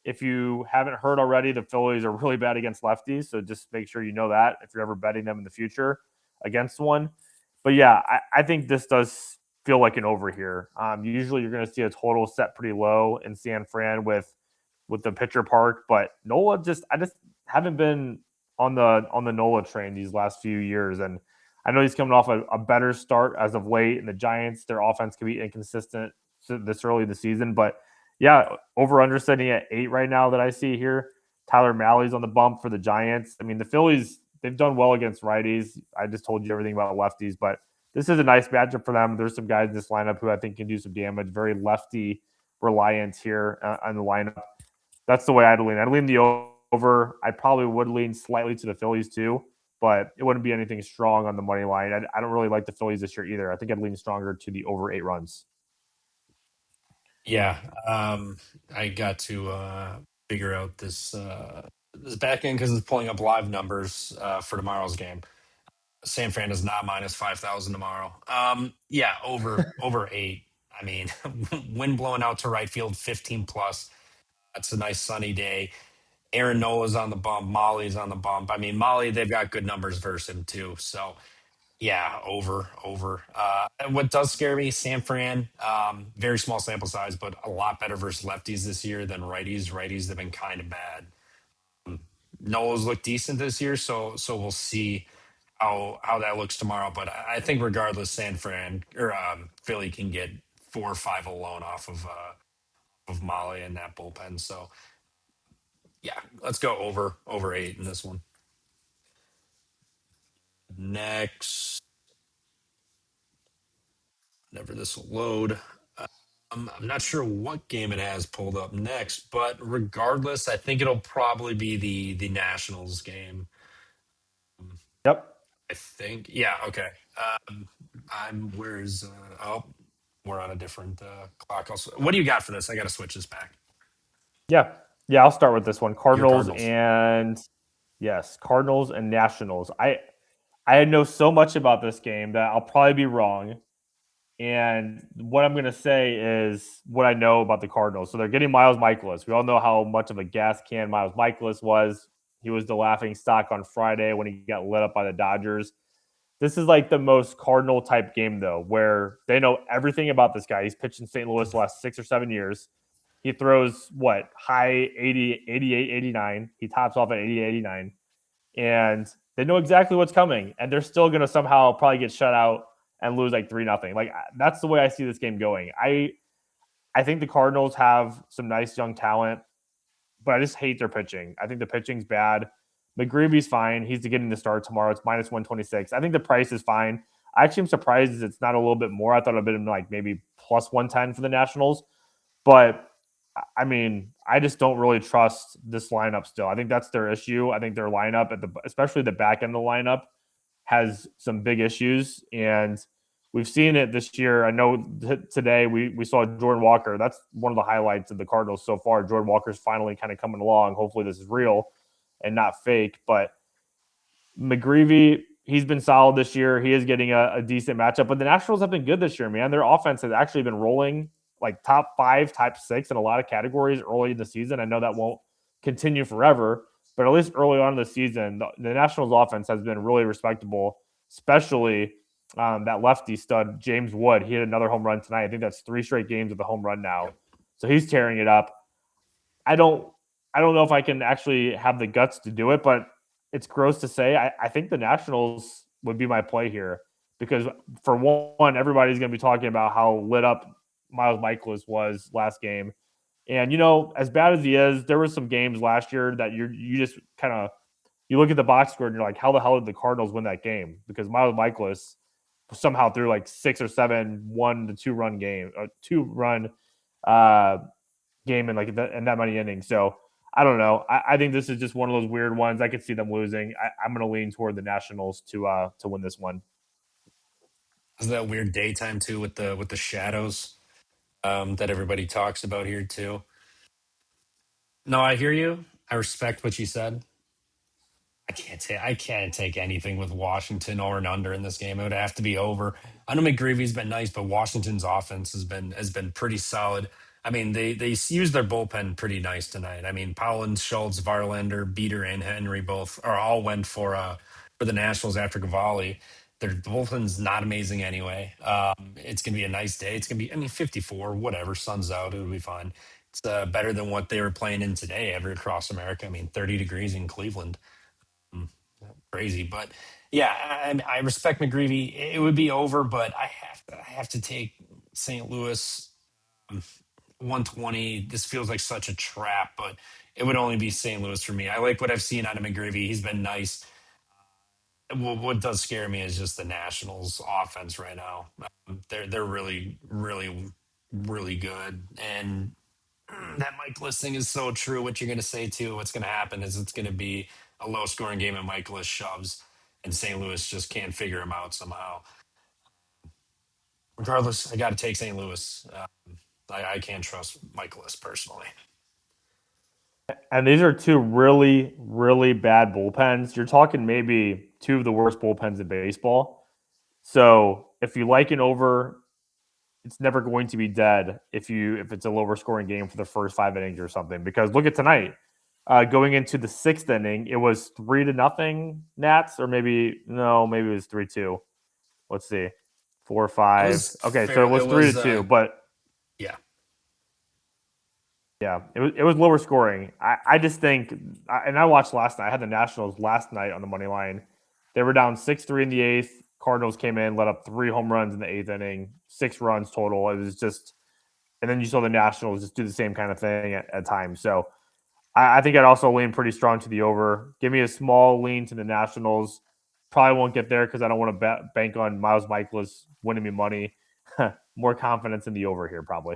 if you haven't heard already, the Phillies are really bad against lefties. So just make sure you know that if you're ever betting them in the future against one. But yeah, I think this does feel like an over here. Usually you're going to see a total set pretty low in San Fran with the pitcher park, but I just haven't been on the Nola train these last few years, and I know he's coming off a better start as of late. And the Giants, their offense can be inconsistent this early in the season, but yeah, over under sitting at 8 right now that I see here. Tyler Malley's on the bump for the Giants. I mean, the Phillies, they've done well against righties. I just told you everything about lefties, but this is a nice matchup for them. There's some guys in this lineup who I think can do some damage. Very lefty reliant here on the lineup. That's the way I'd lean. I'd lean the over. I probably would lean slightly to the Phillies too, but it wouldn't be anything strong on the money line. I don't really like the Phillies this year either. I think I'd lean stronger to the over 8 runs. Yeah, I got to figure out this back end because it's pulling up live numbers for tomorrow's game. San Fran is not minus 5,000 tomorrow. Yeah, over 8. I mean, wind blowing out to right field, 15 plus. That's a nice sunny day. Aaron Nola's on the bump. Molly's on the bump. I mean, Molly, they've got good numbers versus him too. So yeah, over. What does scare me, San Fran, very small sample size, but a lot better versus lefties this year than righties. Righties have been kind of bad. Nola's looked decent this year, so we'll see how that looks tomorrow. But I think regardless, San Fran or Philly can get 4 or 5 alone off of Molly and that bullpen. So yeah, let's go over 8 in this one. Next, whenever this will load. I'm not sure what game it has pulled up next, but regardless, I think it'll probably be the Nationals game. Yep. I think. Yeah. Okay. I'm. Where's? Oh, we're on a different clock. Also, what do you got for this? I got to switch this back. Yeah. Yeah, I'll start with this one. Your Cardinals Cardinals. and yes, Cardinals and Nationals. I know so much about this game that I'll probably be wrong. And what I'm going to say is what I know about the Cardinals. So they're getting Miles Michaelis. We all know how much of a gas can Miles Michaelis was. He was the laughing stock on Friday when he got lit up by the Dodgers. This is like the most Cardinal type game, though, where they know everything about this guy. He's pitched in St. Louis the last 6 or 7 years. He throws what, high 80, 88, 89. He tops off at 80, 89. And they know exactly what's coming. And they're still going to somehow probably get shut out and lose like 3-0. Like that's the way I see this game going. I think the Cardinals have some nice young talent, but I just hate their pitching. I think the pitching's bad. McGreevy's fine. He's getting the start tomorrow. It's minus 126. I think the price is fine. I actually am surprised it's not a little bit more. I thought it would have been like maybe plus 110 for the Nationals. But I mean, I just don't really trust this lineup still. I think that's their issue. I think their lineup especially the back end of the lineup has some big issues, and we've seen it this year. I know today we saw Jordan Walker. That's one of the highlights of the Cardinals so far. Jordan Walker's finally kind of coming along. Hopefully this is real and not fake. But McGreevy, he's been solid this year. He is getting a decent matchup. But the Nationals have been good this year, man. Their offense has actually been rolling like top 5, top 6 in a lot of categories early in the season. I know that won't continue forever, but at least early on in the season, the Nationals offense has been really respectable, especially that lefty stud, James Wood. He had another home run tonight. I think that's 3 straight games with a home run now. Yep. So he's tearing it up. I don't know if I can actually have the guts to do it, but it's gross to say. I think the Nationals would be my play here because for one, everybody's going to be talking about how lit up Miles Michaelis was last game. And, as bad as he is, there were some games last year that you just kind of, you look at the box score and you're like, how the hell did the Cardinals win that game? Because Miles Michaelis somehow threw like 6 or 7 1 to 2 run game, or 2 run game in like in that many innings. So I don't know. I think this is just one of those weird ones. I could see them losing. I'm going to lean toward the Nationals to win this one. Is that weird daytime too with the shadows that everybody talks about here too? No, I hear you. I respect what you said. I can't take anything with Washington or an under in this game. It would have to be over. I know McGreevy's been nice, but Washington's offense has been pretty solid. I mean, they used their bullpen pretty nice tonight. I mean, Powell, Schultz, Varlander, Beater, and Henry both are all went for the Nationals after Cavalli. Their bullpen's not amazing anyway. It's gonna be a nice day. It's gonna be, I mean, 54, whatever, sun's out, it'll be fine. It's better than what they were playing in today ever across America. I mean, 30 degrees in Cleveland. Crazy, but yeah, I respect McGreevy. It would be over, but I have to take St. Louis 120. This feels like such a trap, but it would only be St. Louis for me. I like what I've seen out of McGreevy. He's been nice. What does scare me is just the Nationals' offense right now. They're really, really, really good, and That Michaelis thing is so true. What you're going to say too, what's going to happen is it's going to be a low scoring game and Michaelis shoves, and St. Louis just can't figure him out somehow. Regardless, I got to take St. Louis. I can't trust Michaelis personally. And these are two really, really bad bullpens. You're talking maybe two of the worst bullpens in baseball. So if you like an over, it's never going to be dead if it's a lower scoring game for the first 5 innings or something. Because look at tonight. Going into the sixth inning, it was 3-0 Nats, or maybe no, maybe it was 3-2. Let's see, four, It five. was Okay, so it fair. was It three to was, two, but yeah. yeah, it was lower scoring. I just think, and I watched last night. I had the Nationals last night on the money line. They were down 6-3 in the eighth. Cardinals came in, let up 3 home runs in the eighth inning, 6 runs total. It was just, and then you saw the Nationals just do the same kind of thing at times. So I think I'd also lean pretty strong to the over. Give me a small lean to the Nationals. Probably won't get there because I don't want to bank on Miles Michaelis winning me money. More confidence in the over here, probably.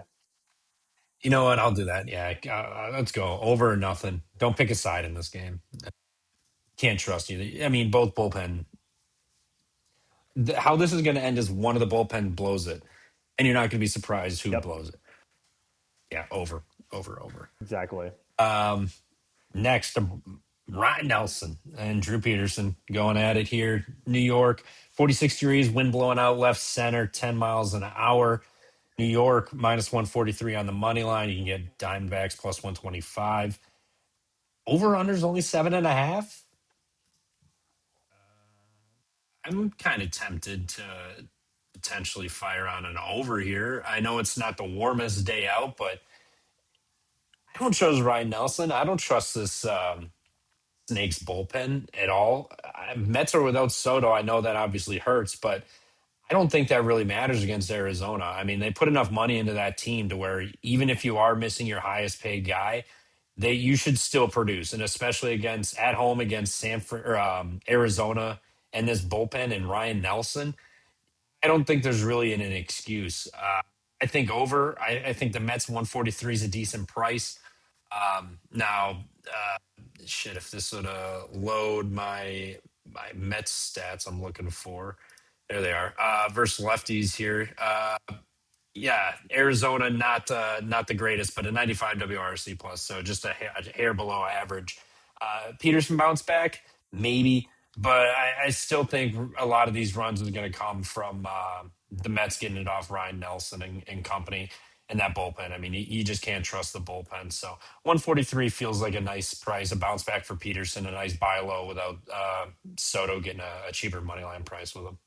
You know what? I'll do that. Yeah. Let's go. Over or nothing. Don't pick a side in this game. Can't trust either. I mean, both bullpen. How this is going to end is one of the bullpen blows it, and you're not going to be surprised who Yep, blows it. Yeah. Over, over, over. exactly. Um, Next, Ryan Nelson and Drew Peterson going at it here. New York, 46 degrees, wind blowing out left center, 10 miles an hour. New York, minus 143 on the money line. You can get Diamondbacks plus 125. Over unders only 7.5. I'm kind of tempted to potentially fire on an over here. I know it's not the warmest day out, but I don't trust Ryan Nelson. I don't trust this Snakes bullpen at all. Mets are without Soto. I know that obviously hurts, but I don't think that really matters against Arizona. I mean, they put enough money into that team to where even if you are missing your highest paid guy, you should still produce, and especially against at home against Arizona and this bullpen and Ryan Nelson. I don't think there's really an excuse. I think over. I think the Mets 143 is a decent price. Now, shit, if this would load my Mets stats, I'm looking for. There they are. Versus lefties here. Yeah, Arizona not the greatest, but a 95 WRC plus, so just a hair below average. Peterson bounce back, maybe, but I still think a lot of these runs are going to come from the Mets getting it off Ryan Nelson and company and that bullpen. I mean, you just can't trust the bullpen. So 143 feels like a nice price, a bounce back for Peterson, a nice buy low without Soto getting a cheaper money line price with him.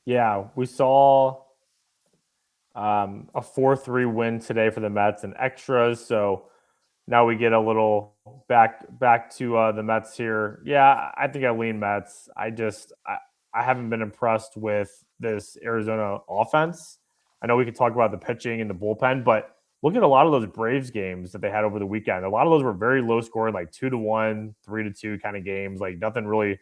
Yeah, we saw a 4-3 win today for the Mets and extras. So now we get a little back to the Mets here. Yeah, I think I lean Mets. I haven't been impressed with this Arizona offense. I know we could talk about the pitching and the bullpen, but look at a lot of those Braves games that they had over the weekend. A lot of those were very low scoring, like 2-1, 3-2 kind of games. Like nothing really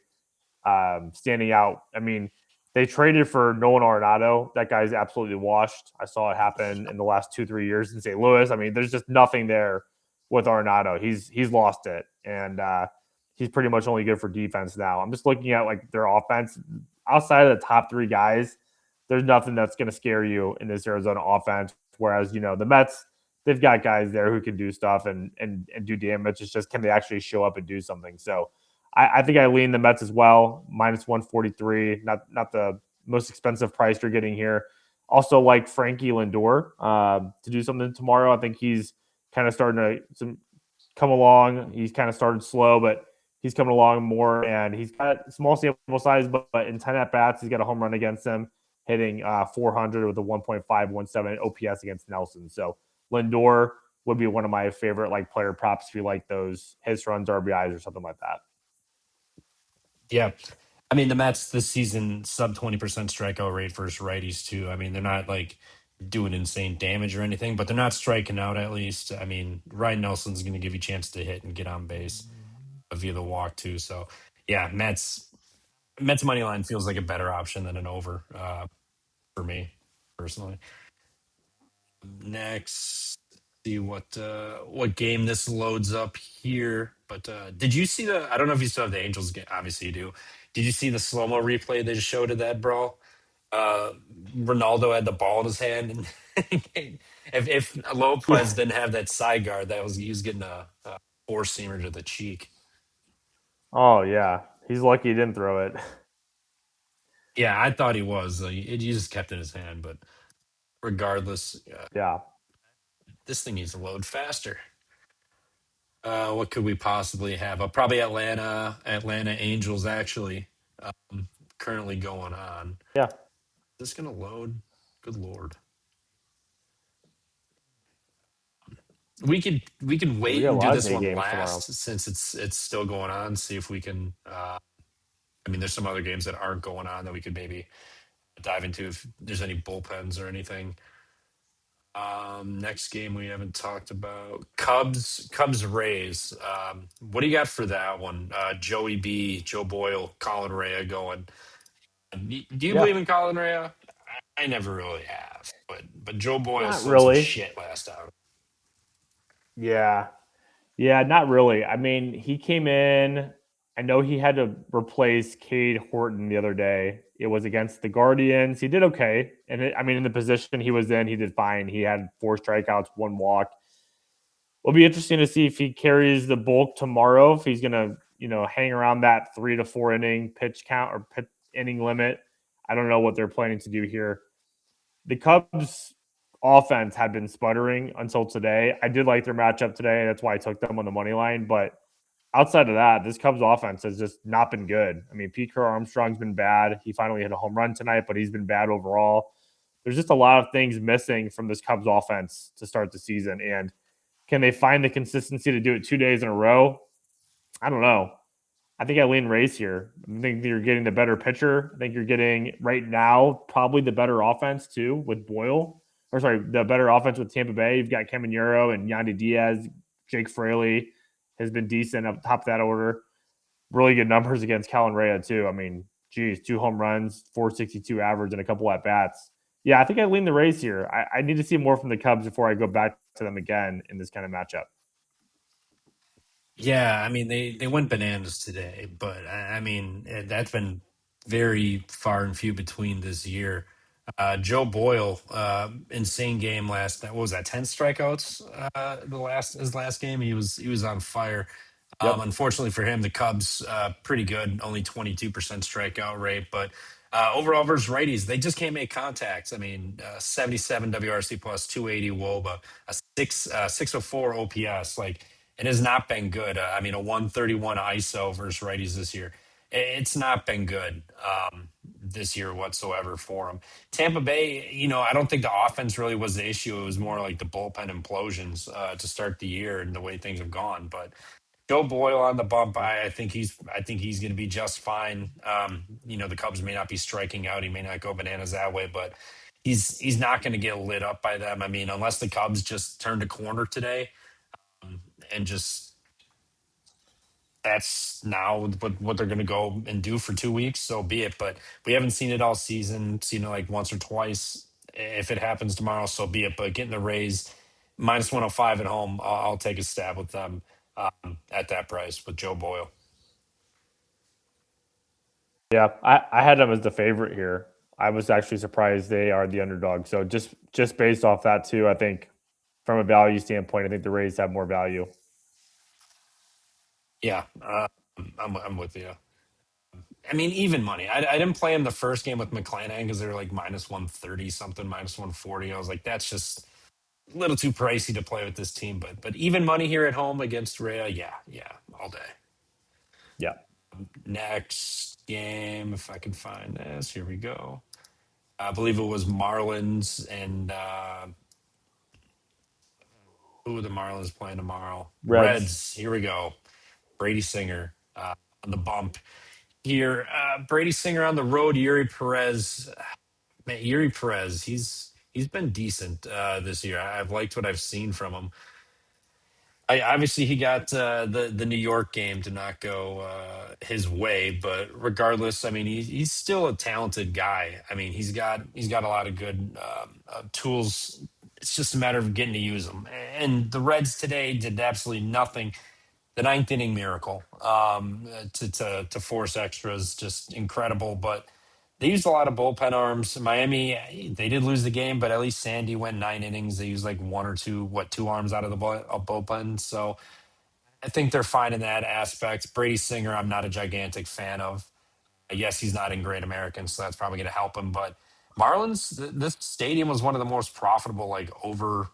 standing out. I mean, they traded for Nolan Arenado. That guy's absolutely washed. I saw it happen in the last 2-3 years in St. Louis. I mean, there's just nothing there with Arenado. He's lost it, and he's pretty much only good for defense now. I'm just looking at like their offense outside of the top three guys. There's nothing that's going to scare you in this Arizona offense. Whereas the Mets, they've got guys there who can do stuff and do damage. It's just can they actually show up and do something? So I think I lean the Mets as well, minus 143. Not the most expensive price you're getting here. Also, like Frankie Lindor to do something tomorrow. I think he's kind of starting to come along. He's kind of started slow, but he's coming along more, and he's got small sample size, but in 10 at bats, he's got a home run against them, hitting 400 with a 1.517 OPS against Nelson. So Lindor would be one of my favorite like player props if you like those hits, runs, RBIs, or something like that. Yeah. I mean, the Mets this season sub 20% strikeout rate versus righties too. I mean, they're not like doing insane damage or anything, but they're not striking out at least. I mean, Ryan Nelson's going to give you a chance to hit and get on base via the walk too. So, yeah, Mets money line feels like a better option than an over for me personally. Next, see what game this loads up here. But did you see the? I don't know if you still have the Angels game. Obviously, you do. Did you see the slow mo replay they just showed of that brawl? Uh, Ronaldo had the ball in his hand, and if Yeah. Lopez didn't have that side guard, that was he was getting a four seamer to the cheek. Oh yeah. He's lucky he didn't throw it. Yeah, I thought he was. He just kept it in his hand, but regardless, Yeah. this thing needs to load faster. What could we possibly have? Probably Atlanta Angels actually currently going on. Yeah. Is this gonna load? Good lord. We can Yeah, we wait got a and do lot of this day one games tomorrow. last since it's still going on. See if we can. I mean, there's some other games that aren't going on that we could maybe dive into if there's any bullpens or anything. Next game we haven't talked about Cubs Rays. What do you got for that one? Joey B, Joe Boyle, Colin Rea going. Do you Yeah. believe in Colin Rea? I never really have, but Joe Boyle Not showed some really. shit last out. Yeah. Yeah, not really. I mean, he came in. I know he had to replace Cade Horton the other day. It was against the Guardians. He did okay. And I mean, in the position he was in, he did fine. He had 4 strikeouts, 1 walk. It'll be interesting to see if he carries the bulk tomorrow, if he's going to, hang around that 3 to 4 inning pitch count or inning limit. I don't know what they're planning to do here. The Cubs offense had been sputtering until today. I did like their matchup today. That's why I took them on the money line. But outside of that, this Cubs offense has just not been good. I mean, Pete Armstrong's been bad. He finally hit a home run tonight, but he's been bad overall. There's just a lot of things missing from this Cubs offense to start the season. And can they find the consistency to do it 2 days in a row? I don't know. I think I lean Rays here. I think you're getting the better pitcher. I think you're getting right now probably the better offense too with Boyle. Or sorry, the better offense with Tampa Bay. You've got Caminero and Yandy Diaz. Jake Fraley has been decent up top of that order. Really good numbers against Cal and Rea too. I mean, geez, 2 home runs, 462 average, and a couple at bats. Yeah, I think I lean the Rays here. I need to see more from the Cubs before I go back to them again in this kind of matchup. Yeah, I mean they went bananas today, but I mean that's been very far and few between this year. Joe Boyle, insane game last night. What was that? 10 strikeouts. The last his last game, he was on fire. Yep. Unfortunately for him, the Cubs pretty good, only 22% strikeout rate, but overall versus righties, they just can't make contacts. I mean, 77 WRC plus 280 WOBA, a 604 OPS, like it has not been good. I mean, a 131 ISO versus righties this year. It's not been good this year whatsoever for them. Tampa Bay, I don't think the offense really was the issue. It was more like the bullpen implosions to start the year and the way things have gone. But Joe Boyle on the bump. I think he's going to be just fine. The Cubs may not be striking out. He may not go bananas that way, but he's not going to get lit up by them. I mean, unless the Cubs just turned a corner today and just that's now what they're going to go and do for 2 weeks. So be it. But we haven't seen it all season. Seen it like once or twice. If it happens tomorrow, so be it. But getting the Rays minus 105 at home, I'll take a stab with them at that price with Joe Boyle. Yeah, I had them as the favorite here. I was actually surprised they are the underdog. So just based off that too, I think from a value standpoint, I think the Rays have more value. Yeah, I'm with you. I mean, even money. I didn't play him the first game with McClanahan because they were like minus 130 something, minus 140. I was like, that's just a little too pricey to play with this team. But even money here at home against Rhea, yeah, all day. Yeah. Next game, if I can find this, here we go. I believe it was Marlins and who are the Marlins playing tomorrow? Reds. Reds. Here we go. Brady Singer on the bump here. Brady Singer on the road. Yuri Perez. Man, Yuri Perez. He's been decent this year. I've liked what I've seen from him. Obviously he got the New York game to not go his way, but regardless, I mean he's still a talented guy. I mean he's got a lot of good tools It's just a matter of getting to use them. And the Reds today did absolutely nothing. The ninth inning miracle to force extras, just incredible. But they used a lot of bullpen arms. Miami, they did lose the game, but at least Sandy went 9 innings. They used like one or two arms out of the bullpen. So I think they're fine in that aspect. Brady Singer, I'm not a gigantic fan of. Yes, he's not in Great American, so that's probably going to help him. But Marlins, this stadium was one of the most profitable, like over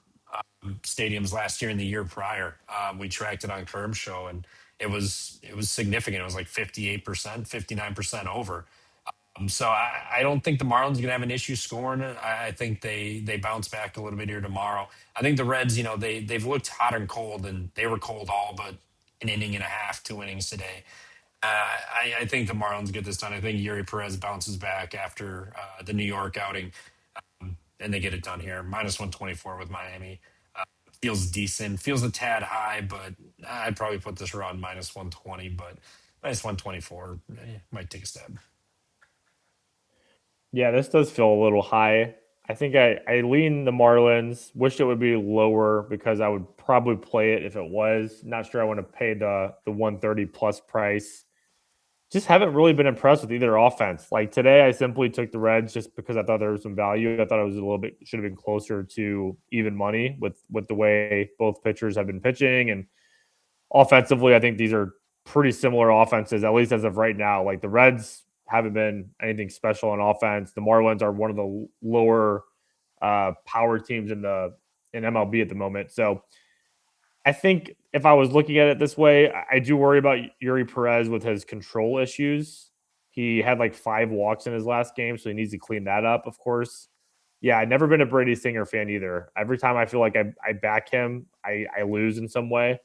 stadiums last year and the year prior. We tracked it on Curb Show, and it was significant. It was like 58%, 59% over. So I don't think the Marlins are going to have an issue scoring it. I think they bounce back a little bit here tomorrow. I think the Reds, they've looked hot and cold, and they were cold all but an inning and a half, 2 innings today. I think the Marlins get this done. I think Yuri Perez bounces back after the New York outing, and they get it done here. -124 with Miami. Feels decent. Feels a tad high, but I'd probably put this around -120, but -124 might take a stab. Yeah, this does feel a little high. I think I lean the Marlins. Wish it would be lower because I would probably play it if it was. Not sure I want to pay the 130 plus price. Just haven't really been impressed with either offense. Like today, I simply took the Reds just because I thought there was some value. I thought it was a little bit should have been closer to even money with the way both pitchers have been pitching, and offensively, I think these are pretty similar offenses, at least as of right now. Like the Reds haven't been anything special on offense. The Marlins are one of the lower power teams in MLB at the moment. So I think if I was looking at it this way, I do worry about Yuri Perez with his control issues. He had like 5 walks in his last game, so he needs to clean that up, of course. Yeah, I've never been a Brady Singer fan either. Every time I feel like I back him, I lose in some way.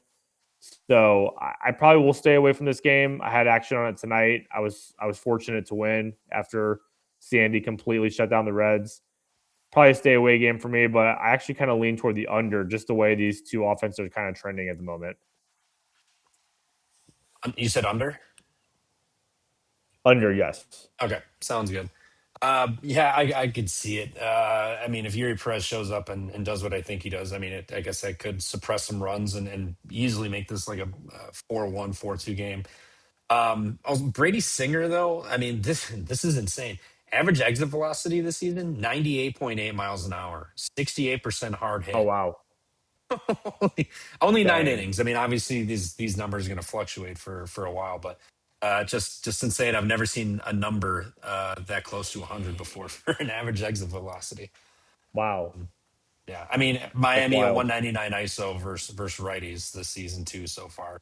So I probably will stay away from this game. I had action on it tonight. I was fortunate to win after Sandy completely shut down the Reds. Probably a stay away game for me, but I actually kind of lean toward the under, just the way these two offenses are kind of trending at the moment. You said under? Under, yes. Okay, sounds good. Yeah, I could see it. I mean, if Yuri Perez shows up and does what I think he does, I mean, I guess I could suppress some runs and easily make this like a 4-1, 4-2 game. Brady Singer, though, I mean, this is insane. Average exit velocity this season, 98.8 miles an hour, 68% hard Oh hit. wow, Only nine dang, innings. I mean, obviously these numbers are going to fluctuate for a while, but just insane. I've never seen a number that close to 100 before for an average exit velocity. wow, Yeah, I mean that's Miami a wild. 199 ISO versus righties this season too so far.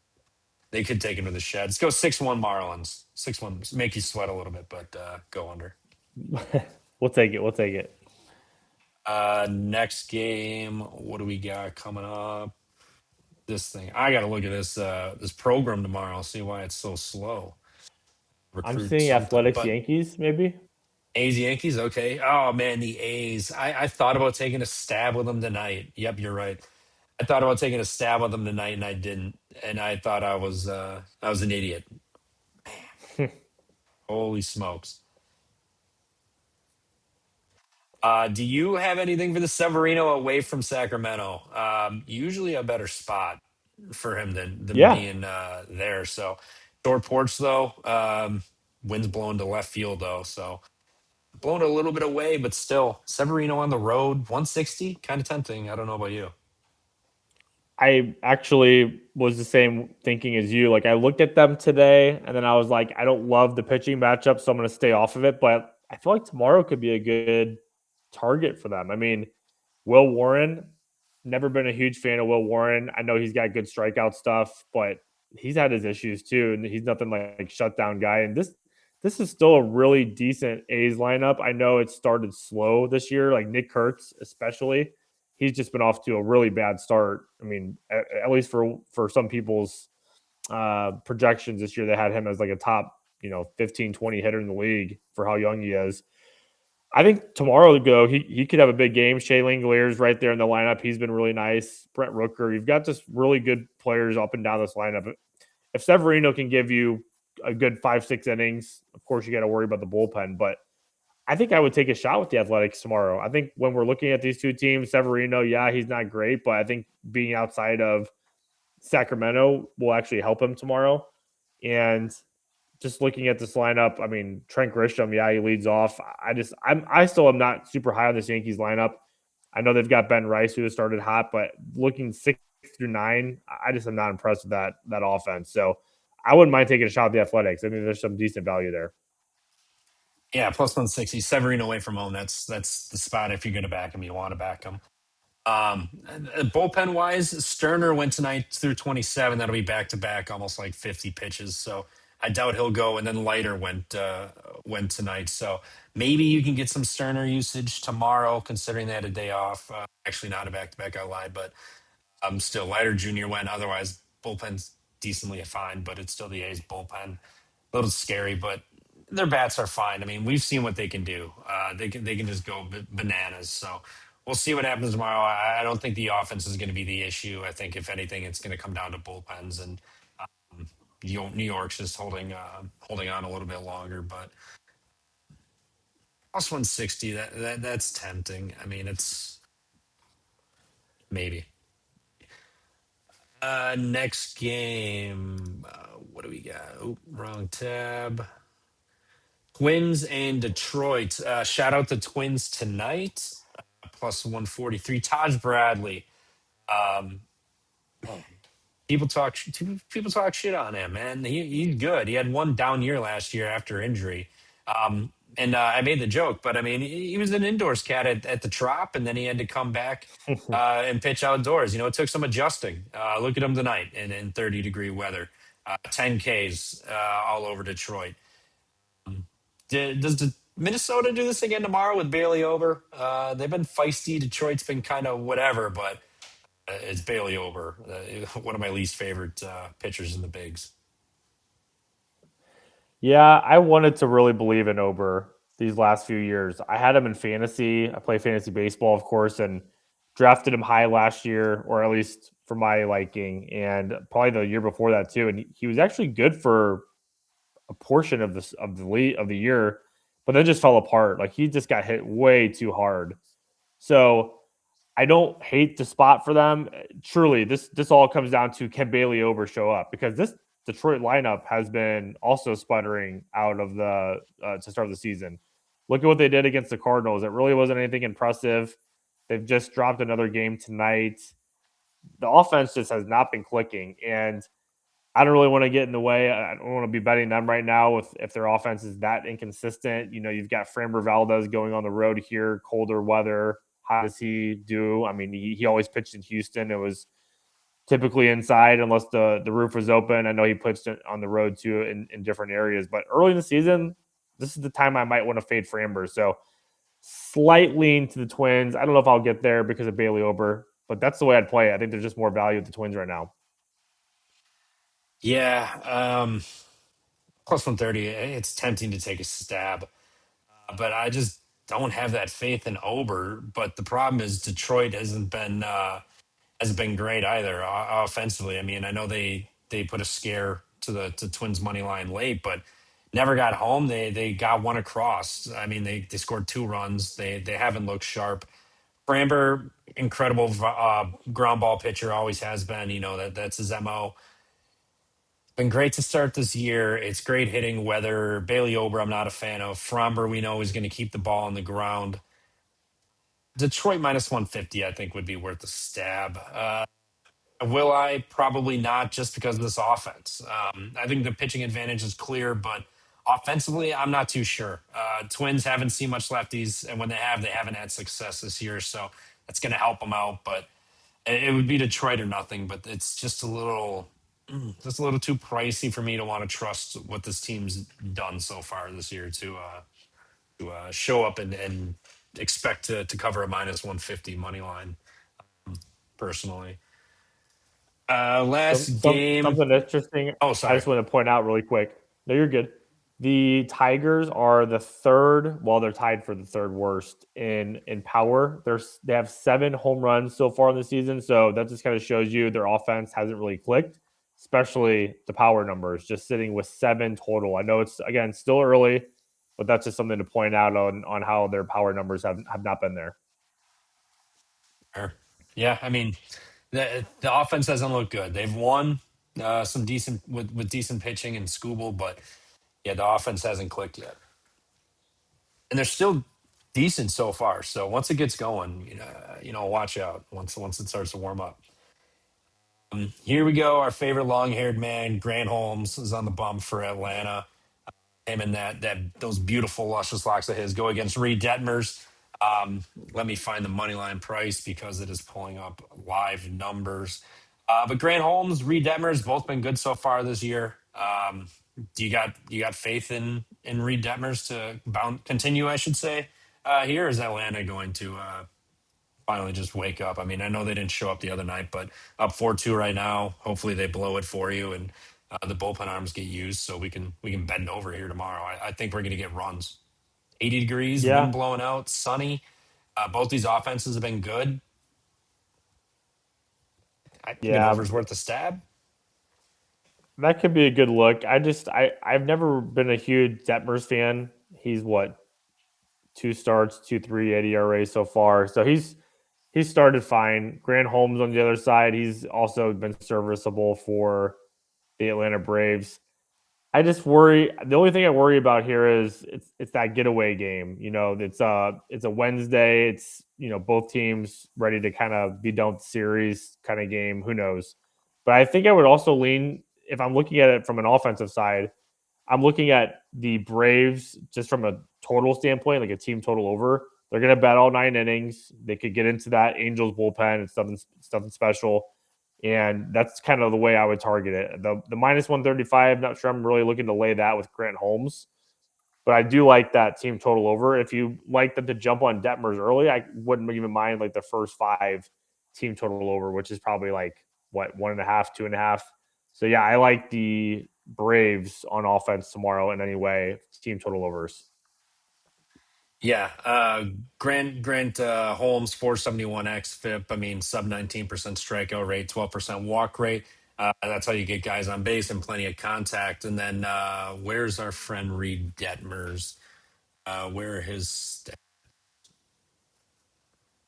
They could take him to the shed. Let's go 6-1 Marlins. 6-1 make you sweat a little bit, but go under. We'll take it. We'll take it. Next game, what do we got coming up? This thing. I got to look at this program tomorrow. See why it's so slow. I'm Recruit seeing something, Athletics but Yankees maybe. A's Yankees. Okay. Oh man, the A's. I thought about taking a stab with them tonight. Yep, you're right. I thought about taking a stab with them tonight, and I didn't. And I thought I was an idiot. Holy smokes. Do you have anything for the Severino away from Sacramento? Usually a better spot for him than Yeah, being there. So short porch though. Wind's blowing to left field though, so blowing a little bit away, but still Severino on the road, 160, kind of tempting. I don't know about you. I actually was the same thinking as you. Like I looked at them today, and then I was like, I don't love the pitching matchup, so I'm going to stay off of it. But I feel like tomorrow could be a good target for them. I mean, Will Warren, never been a huge fan of Will Warren. I know he's got good strikeout stuff, but he's had his issues too, and he's nothing like shutdown guy. And this is still a really decent A's lineup. I know it started slow this year, like Nick Kurtz especially. He's just been off to a really bad start. I mean, at least for some people's projections this year, they had him as like a top 15, 20 hitter in the league for how young he is. I think tomorrow though he could have a big game. Shea Langlear's right there in the lineup. He's been really nice. Brent Rooker. You've got just really good players up and down this lineup. If Severino can give you a good 5-6 innings, of course you got to worry about the bullpen. But I think I would take a shot with the Athletics tomorrow. I think when we're looking at these two teams, Severino, yeah, he's not great, but I think being outside of Sacramento will actually help him tomorrow. And just looking at this lineup, I mean, Trent Grisham, yeah, he leads off. I still am not super high on this Yankees lineup. I know they've got Ben Rice who has started hot, but looking 6 through 9, I just am not impressed with that offense. So I wouldn't mind taking a shot at the Athletics. I think there's some decent value there. Yeah, plus 160. Severino away from home. That's the spot. If you're going to back him, you want to back him. Bullpen wise, Sterner went tonight through 27. That'll be back to back, almost like 50 pitches. So I doubt he'll go. And then Leiter went tonight. So maybe you can get some Sterner usage tomorrow, considering they had a day off. Actually, not a back to back. I lied, but still Leiter Jr. went. Otherwise, bullpen's decently fine, but it's still the A's bullpen. A little scary, but their bats are fine. I mean, we've seen what they can do. They can just go bananas. So we'll see what happens tomorrow. I don't think the offense is going to be the issue. I think if anything, it's going to come down to bullpens, and New York's just holding on a little bit longer. But plus 160, that's tempting. I mean, it's maybe. Next game. What do we got? Oh, wrong tab. Twins and Detroit. Shout out the Twins tonight. Plus 143. Taj Bradley. Um, people talk shit on him, man. He's good. He had one down year last year after injury. And I made the joke, but I mean, he was an indoors cat at the Trop, and then he had to come back and pitch outdoors. You know, it took some adjusting. Look at him tonight in 30-degree weather. 10 Ks all over Detroit. Does Minnesota do this again tomorrow with Bailey over? They've been feisty. Detroit's been kind of whatever, but it's Bailey over. One of my least favorite pitchers in the bigs. Yeah, I wanted to really believe in Ober these last few years. I had him in fantasy. I play fantasy baseball, of course, and drafted him high last year, or at least for my liking, and probably the year before that too. And he was actually good for a portion of this of the year, but then just fell apart. Like he just got hit way too hard. So I don't hate the spot for them. Truly, this all comes down to can Bailey Ober show up, because this Detroit lineup has been also sputtering out of the to start the season. Look at what they did against the Cardinals. It really wasn't anything impressive. They've just dropped another game tonight. The offense just has not been clicking, and I don't really want to get in the way. I don't want to be betting them right now if their offense is that inconsistent. You know, you've got Framber Valdez going on the road here, colder weather. How does he do? I mean, he always pitched in Houston. It was typically inside unless the roof was open. I know he pitched on the road too in different areas. But early in the season, this is the time I might want to fade Framber. So slight lean to the Twins. I don't know if I'll get there because of Bailey Ober, but that's the way I'd play it. I think there's just more value with the Twins right now. Yeah, plus 130. It's tempting to take a stab, but I just don't have that faith in Ober. But the problem is Detroit hasn't been great either offensively. I mean, I know they put a scare to Twins money line late, but never got home. They got one across. I mean, they scored 2 runs. They haven't looked sharp. Framber, incredible ground ball pitcher, always has been. You know that's his mo. Been great to start this year. It's great hitting weather. Bailey Ober, I'm not a fan of. Fromber, we know is going to keep the ball on the ground. Detroit minus 150, I think, would be worth a stab. Will I? Probably not, just because of this offense. I think the pitching advantage is clear, but offensively, I'm not too sure. Twins haven't seen much lefties, and when they haven't had success this year, so that's going to help them out. But it would be Detroit or nothing. But it's just a little too pricey for me to want to trust what this team's done so far this year to show up and expect to cover a minus 150 money line. Personally, last game. Something interesting. Oh, I sorry. just want to point out really quick. No, you're good. The Tigers are the third. Well, they're tied for the third worst in power. They have 7 home runs so far in the season, so that just kind of shows you their offense hasn't really clicked, especially the power numbers. Just sitting with 7 total. I know it's again still early, but that's just something to point out on how their power numbers have not been there. Sure. Yeah, I mean, the offense doesn't look good. They've won some decent with decent pitching and Scooble, but yeah, the offense hasn't clicked yet, and they're still decent so far. So once it gets going, watch out once it starts to warm up. Here we go. Our favorite long-haired man, Grant Holmes, is on the bump for Atlanta. Him and that those beautiful luscious locks of his go against Reed Detmers. Let me find the money line price because it is pulling up live numbers. But Grant Holmes, Reed Detmers, both been good so far this year. Do you got faith in Reed Detmers to continue? I should say. Here is Atlanta going to finally just wake up. I mean, I know they didn't show up the other night, but up 4-2 right now. Hopefully they blow it for you and the bullpen arms get used so we can bend over here tomorrow. I think we're going to get runs. 80 degrees, Yeah, wind blowing out, sunny. Both these offenses have been good. I think an yeah, over's worth a stab. that could be a good look. I've never been a huge Detmers fan. He's what, 2 starts, 2.38 ERA so far. So he's started fine. Grant Holmes on the other side, he's also been serviceable for the Atlanta Braves. I just worry. The only thing I worry about here is it's that getaway game. It's a Wednesday. It's both teams ready to kind of be done with the series kind of game. Who knows? But I think I would also lean if I'm looking at it from an offensive side. I'm looking at the Braves just from a total standpoint, like a team total over. They're going to bat all 9 innings. They could get into that Angels bullpen. It's something special, and that's kind of the way I would target it. The minus 135. Not sure I'm really looking to lay that with Grant Holmes, but I do like that team total over. If you like them to jump on Detmers early, I wouldn't even mind like the first 5 team total over, which is probably like what 1.5, 2.5. So yeah, I like the Braves on offense tomorrow in any way. Team total overs. Yeah, Grant Holmes 471 xFIP. I mean, sub 19% strikeout rate, 12% walk rate. That's how you get guys on base and plenty of contact. And then where's our friend Reed Detmers? Where are his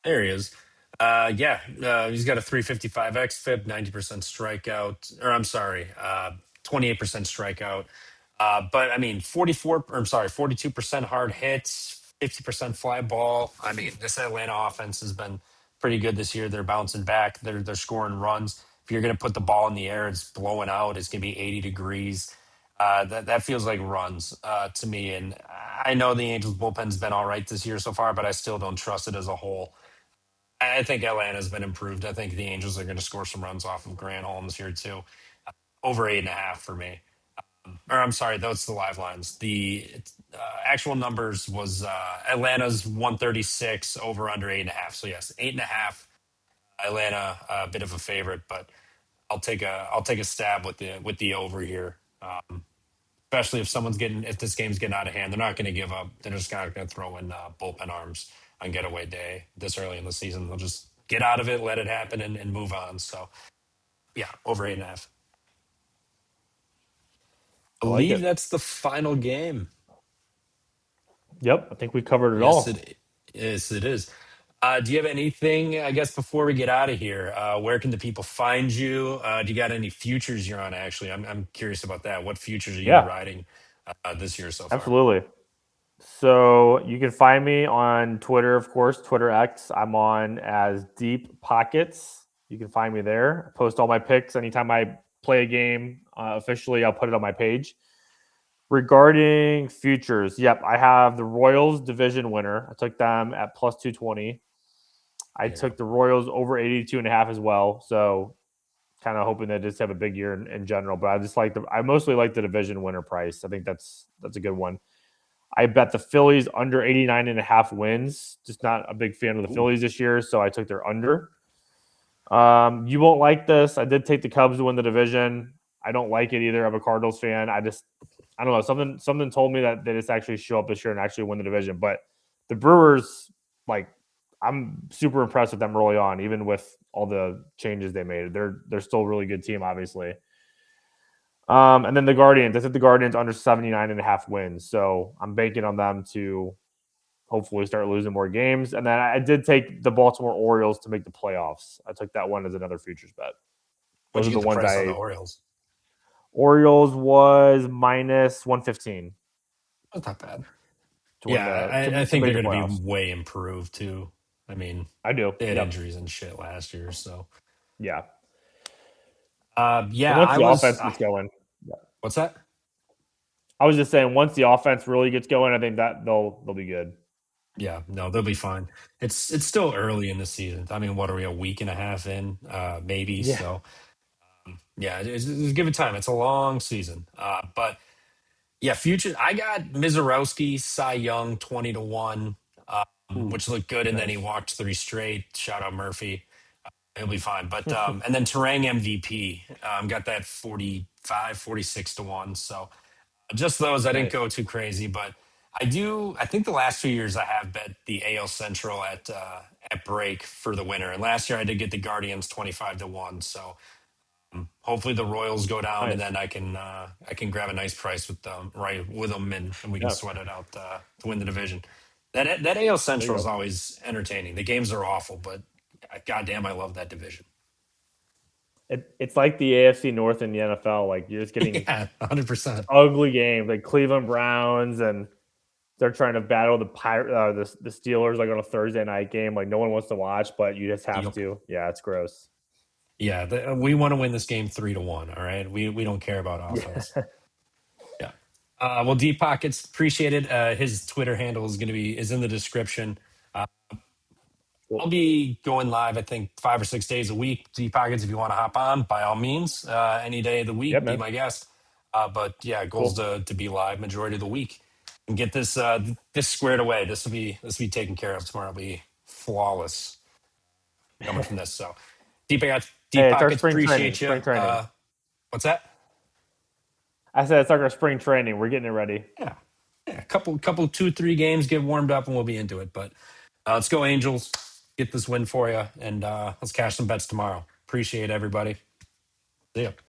There he is. He's got a 355 xFIP, 90% strikeout, or I'm sorry, 28% strikeout. But I mean, 42% hard hits, 50% fly ball. I mean, this Atlanta offense has been pretty good this year. They're bouncing back. They're scoring runs. If you're going to put the ball in the air, it's blowing out. It's going to be 80 degrees. That feels like runs to me. And I know the Angels bullpen's been all right this year so far, but I still don't trust it as a whole. I think Atlanta's been improved. I think the Angels are going to score some runs off of Grant Holmes here too. Over 8.5 for me. Or I'm sorry, that's the live lines. The actual numbers was Atlanta's 136 over under 8.5. So yes, 8.5. Atlanta a bit of a favorite, but I'll take a stab with the over here. Especially if this game's getting out of hand, they're not going to give up. They're just not going to throw in bullpen arms on getaway day this early in the season. They'll just get out of it, let it happen, and move on. So yeah, over 8.5. I I like believe it. that's the final game. Yep, I think we covered it Yes, all. it is. It is. Do you have anything, I guess, before we get out of here? Where can the people find you? Do you got any futures you're on, actually? I'm curious about that. What futures are you Yeah, riding this year so far? absolutely. So you can find me on Twitter, of course, Twitter X. I'm on as Deep Pockets. You can find me there. I post all my picks anytime I play a game. Officially, I'll put it on my page. Regarding futures, yep, I have the Royals division winner. I took them at plus 220. I Yeah. took the Royals over 82.5 as well. So kind of hoping they just have a big year in general. But I mostly like the division winner price. I think that's a good one. I bet the Phillies under 89.5 wins. Just not a big fan of the Ooh. Phillies this year, so I took their under. You won't like this. I did take the Cubs to win the division. I don't like it either. I'm a Cardinals fan. I don't know. Something told me that they just actually show up this year and actually win the division. But the Brewers, like, I'm super impressed with them early on, even with all the changes they made. They're still a really good team, obviously. And then the Guardians. I said the Guardians under 79.5 wins. So I'm banking on them to hopefully start losing more games. And then I did take the Baltimore Orioles to make the playoffs. I took that one as another futures bet. What'd Those you are get the the ones price on the I. Orioles? Orioles was minus 115 That's not bad. to win Yeah, the I to think make they're the going to be playoffs. way improved too. I mean, I do. they had Yep. injuries and shit last year, so Yeah. And yeah, once I the was. offense gets going, yeah. What's that? I was just saying once the offense really gets going, I think that they'll be good. Yeah, no, they'll be fine. It's still early in the season. I mean, what are we, a week and a half in, maybe? Yeah. So yeah, it's give it time. It's a long season, but yeah, future. I got Mizorowski, Cy Young, 20 to 1, Ooh, which looked good, and then he nice. walked 3 straight. Shout out Murphy. He'll be fine. But and then Terang MVP, got that 45, 46 to 1. So just those. I didn't Nice. go too crazy, but I do. I think the last 2 years I have bet the AL Central at break for the winner, and last year I did get the Guardians 25 to 1. So hopefully the Royals go down, and Nice. then I can grab a nice price with them, right, with them, and we can Yeah. sweat it out to win the division. That AL There you Central is go. always entertaining. The games are awful, but goddamn, I love that division. It's like the AFC North in the NFL. Like you're just getting Yeah, 100%. ugly games, like Cleveland Browns, and they're trying to battle the Steelers like on a Thursday night game. Like no one wants to watch, but you just have Yep. to. Yeah, it's gross. Yeah, we want to win this game 3 to 1. All right, we don't care about Yeah. offense. Yeah. Well, Deep Pockets, appreciate it. His Twitter handle is in the description. Uh, I'll Cool. be going live, I think, 5 or 6 days a week. Deep Pockets, if you want to hop on, by all means, any day of the Yep, week, be man. my guest. But yeah, goals Cool. to be live majority of the week and get this squared away. This will be taken care of tomorrow. It'll be flawless coming from this. So Deep Hey, it's our Pockets, spring training. appreciate you. Spring training. What's that? I said it's like our spring training. We're getting it ready. Yeah, yeah, couple 2 3 games, get warmed up, and we'll be into it. But let's go Angels, get this win for you, and let's cash some bets tomorrow. Appreciate everybody. See ya.